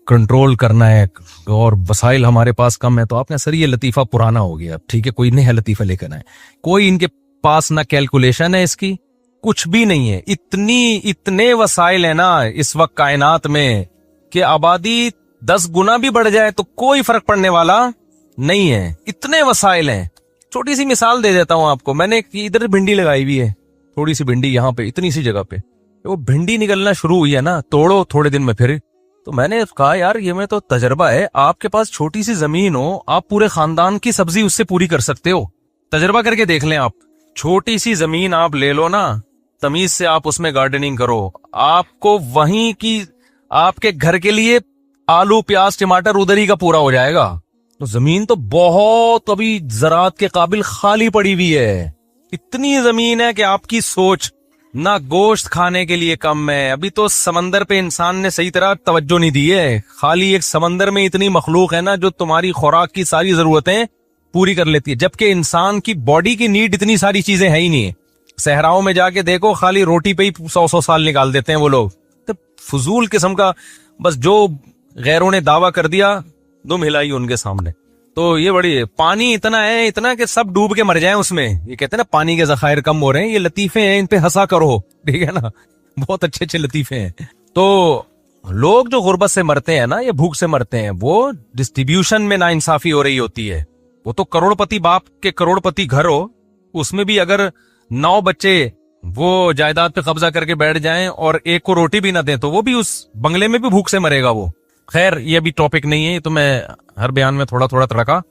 कंट्रोल करना है और वसाइल हमारे पास कम है, तो आपने सर ये लतीफा पुराना हो गया, ठीक है कोई नया लतीफा लेकर आए। कोई इनके पास ना कैलकुलेशन है इसकी, कुछ भी नहीं है। इतने वसाइल है ना इस वक्त कायनात में कि आबादी 10 गुना भी बढ़ जाए तो कोई फर्क पड़ने वाला नहीं है। इतने वसाइल हैं। छोटी सी मिसाल दे देता हूं आपको। मैंने इधर भिंडी लगाई हुई है, थोड़ी सी भिंडी यहाँ पे, इतनी सी जगह पे। वो भिंडी निकलना शुरू हुई है ना, तोड़ो थोड़े दिन में फिर। तो मैंने कहा यार ये में तो तजर्बा है, आपके पास छोटी सी जमीन हो, आप पूरे खानदान की सब्जी उससे पूरी कर सकते हो। तजर्बा करके देख लें आप। छोटी सी जमीन आप ले लो ना, तमीज से आप उसमें गार्डनिंग करो, आपको वहीं की आपके घर के लिए आलू प्याज टमाटर उधर ही का पूरा हो जाएगा। तो जमीन तो बहुत अभी ज़राअत के काबिल खाली पड़ी हुई है। इतनी जमीन है कि आपकी सोच ना गोश्त खाने के लिए कम है। अभी तो समंदर पे इंसान ने सही तरह तवज्जो नहीं दी है। खाली एक समंदर में इतनी मखलूक है ना जो तुम्हारी खुराक की सारी जरूरतें पूरी कर लेती है, जबकि इंसान की बॉडी की नीड इतनी सारी चीजें है ही नहीं है। सहराओं में जाके देखो, खाली रोटी पे ही 100-100 साल निकाल देते हैं वो लोग। तो फजूल किस्म का, बस जो गैरों ने दावा कर दिया दुम हिलाई उनके सामने। तो ये बड़ी पानी इतना है, इतना कि सब डूब के मर जाएं उसमें। ये कहते हैं ना पानी के जखायर कम हो रहे हैं, ये लतीफे हैं, इन पे हंसा करो, ठीक है ना। बहुत अच्छे अच्छे लतीफे हैं। तो लोग जो गुर्बत से मरते हैं ना, ये भूख से मरते हैं, वो डिस्ट्रीब्यूशन में नाइंसाफी हो रही होती है। वो तो करोड़पति बाप के करोड़पति घर हो, उसमें भी अगर 9 बच्चे वो जायदाद पे कब्जा करके बैठ जाएं और एक को रोटी भी ना दें, तो वो भी उस बंगले में भी भूख से मरेगा वो। खैर, ये भी टॉपिक नहीं है, तो मैं हर बयान में थोड़ा थोड़ा तड़का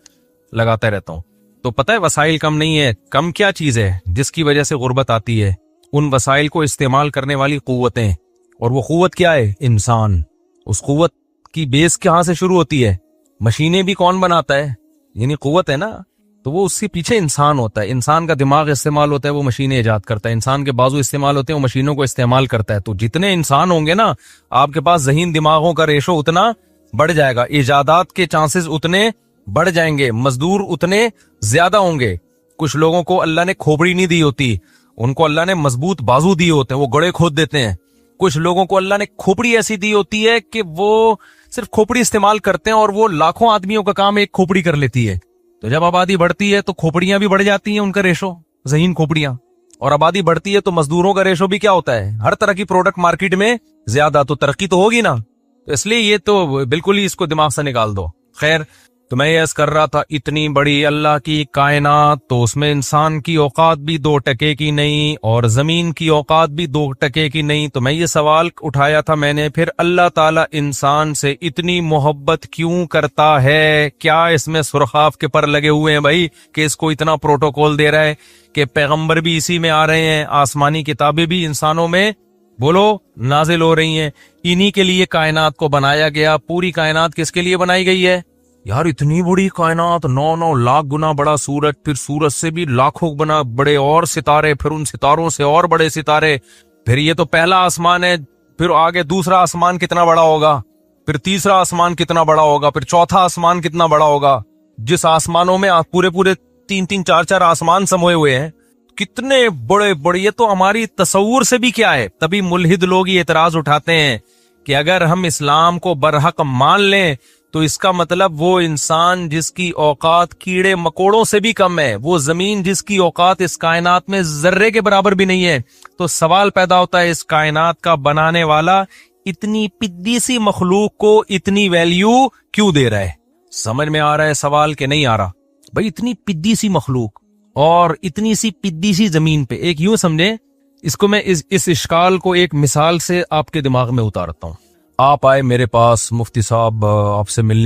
लगाता रहता हूं। तो पता है वसाइल कम नहीं है, कम क्या चीज है जिसकी वजह से गुर्बत आती है? उन वसाइल को इस्तेमाल करने वाली कुव्वतें। और वो कुव्वत क्या है? इंसान। उस कुव्वत की बेस कहां से शुरू होती है? मशीनें भी कौन बनाता है? यानी कुव्वत है ना, तो वो उसके पीछे इंसान होता है। इंसान का दिमाग इस्तेमाल होता है, वो मशीनें इजाद करता है। इंसान के बाजू इस्तेमाल होते हैं, वो मशीनों को इस्तेमाल करता है। तो जितने इंसान होंगे ना, आपके पास ज़हीन दिमागों का रेशो उतना बढ़ जाएगा, इजादात के चांसेस उतने बढ़ जाएंगे, मजदूर उतने ज्यादा होंगे। कुछ लोगों को अल्लाह ने खोपड़ी नहीं दी होती, उनको अल्लाह ने मजबूत बाजू दिए होते हैं, वो गड़े खोद देते हैं। कुछ लोगों को अल्लाह ने खोपड़ी ऐसी दी होती है कि वो सिर्फ खोपड़ी इस्तेमाल करते हैं और वो लाखों आदमियों का काम एक खोपड़ी कर लेती है। तो जब आबादी बढ़ती है तो खोपड़ियां भी बढ़ जाती हैं, उनका रेशो, ज़हीन खोपड़ियां। और आबादी बढ़ती है तो मजदूरों का रेशो भी क्या होता है? हर तरह की प्रोडक्ट मार्केट में ज्यादा, तो तरक्की तो होगी ना। तो इसलिए ये तो बिल्कुल ही इसको दिमाग से निकाल दो। खैर, तो मैं ये कर रहा था, इतनी बड़ी अल्लाह की कायनात, तो उसमें इंसान की औकात भी 2 टके की नहीं और जमीन की औकात भी 2 टके की नहीं। तो मैं ये सवाल उठाया था मैंने, फिर अल्लाह ताला इंसान से इतनी मोहब्बत क्यों करता है? क्या इसमें सुरखाफ के पर लगे हुए हैं भाई कि इसको इतना प्रोटोकॉल दे रहा है कि पैगंबर भी इसी में आ रहे हैं, आसमानी किताबें भी इंसानों में बोलो नाजिल हो रही हैं। इन्हीं के लिए कायनात को बनाया गया। पूरी कायनात किसके लिए बनाई गई है यार? इतनी बड़ी कायनात, 9-9 लाख गुना बड़ा सूरज, फिर सूरज से भी लाखों गुना बड़े और सितारे, फिर उन सितारों से और बड़े सितारे, फिर ये तो पहला आसमान है, फिर आगे दूसरा आसमान कितना बड़ा होगा, फिर तीसरा आसमान कितना बड़ा होगा, फिर चौथा आसमान कितना बड़ा होगा। जिस आसमानों में पूरे पूरे 3-3, 4-4 आसमान समोए हुए हैं, कितने बड़े बड़े, ये तो हमारी तसव्वुर से भी क्या है। तभी मुल्हिद लोग ये एतराज उठाते हैं कि अगर हम इस्लाम को बरहक मान लें तो इसका मतलब वो इंसान जिसकी औकात कीड़े मकोड़ों से भी कम है, वो जमीन जिसकी औकात इस कायनात में जर्रे के बराबर भी नहीं है, तो सवाल पैदा होता है, इस कायनात का बनाने वाला इतनी पिद्दी सी मखलूक को इतनी वैल्यू क्यों दे रहा है? समझ में आ रहा है सवाल के नहीं आ रहा? भाई इतनी पिद्दी सी मखलूक और इतनी सी पिद्दी सी जमीन पे, एक यूं समझे इसको, मैं इस इश्काल को एक मिसाल से आपके दिमाग में उतारता हूं। आप आए मेरे पास, मुफ्ती साहब आपसे मिलने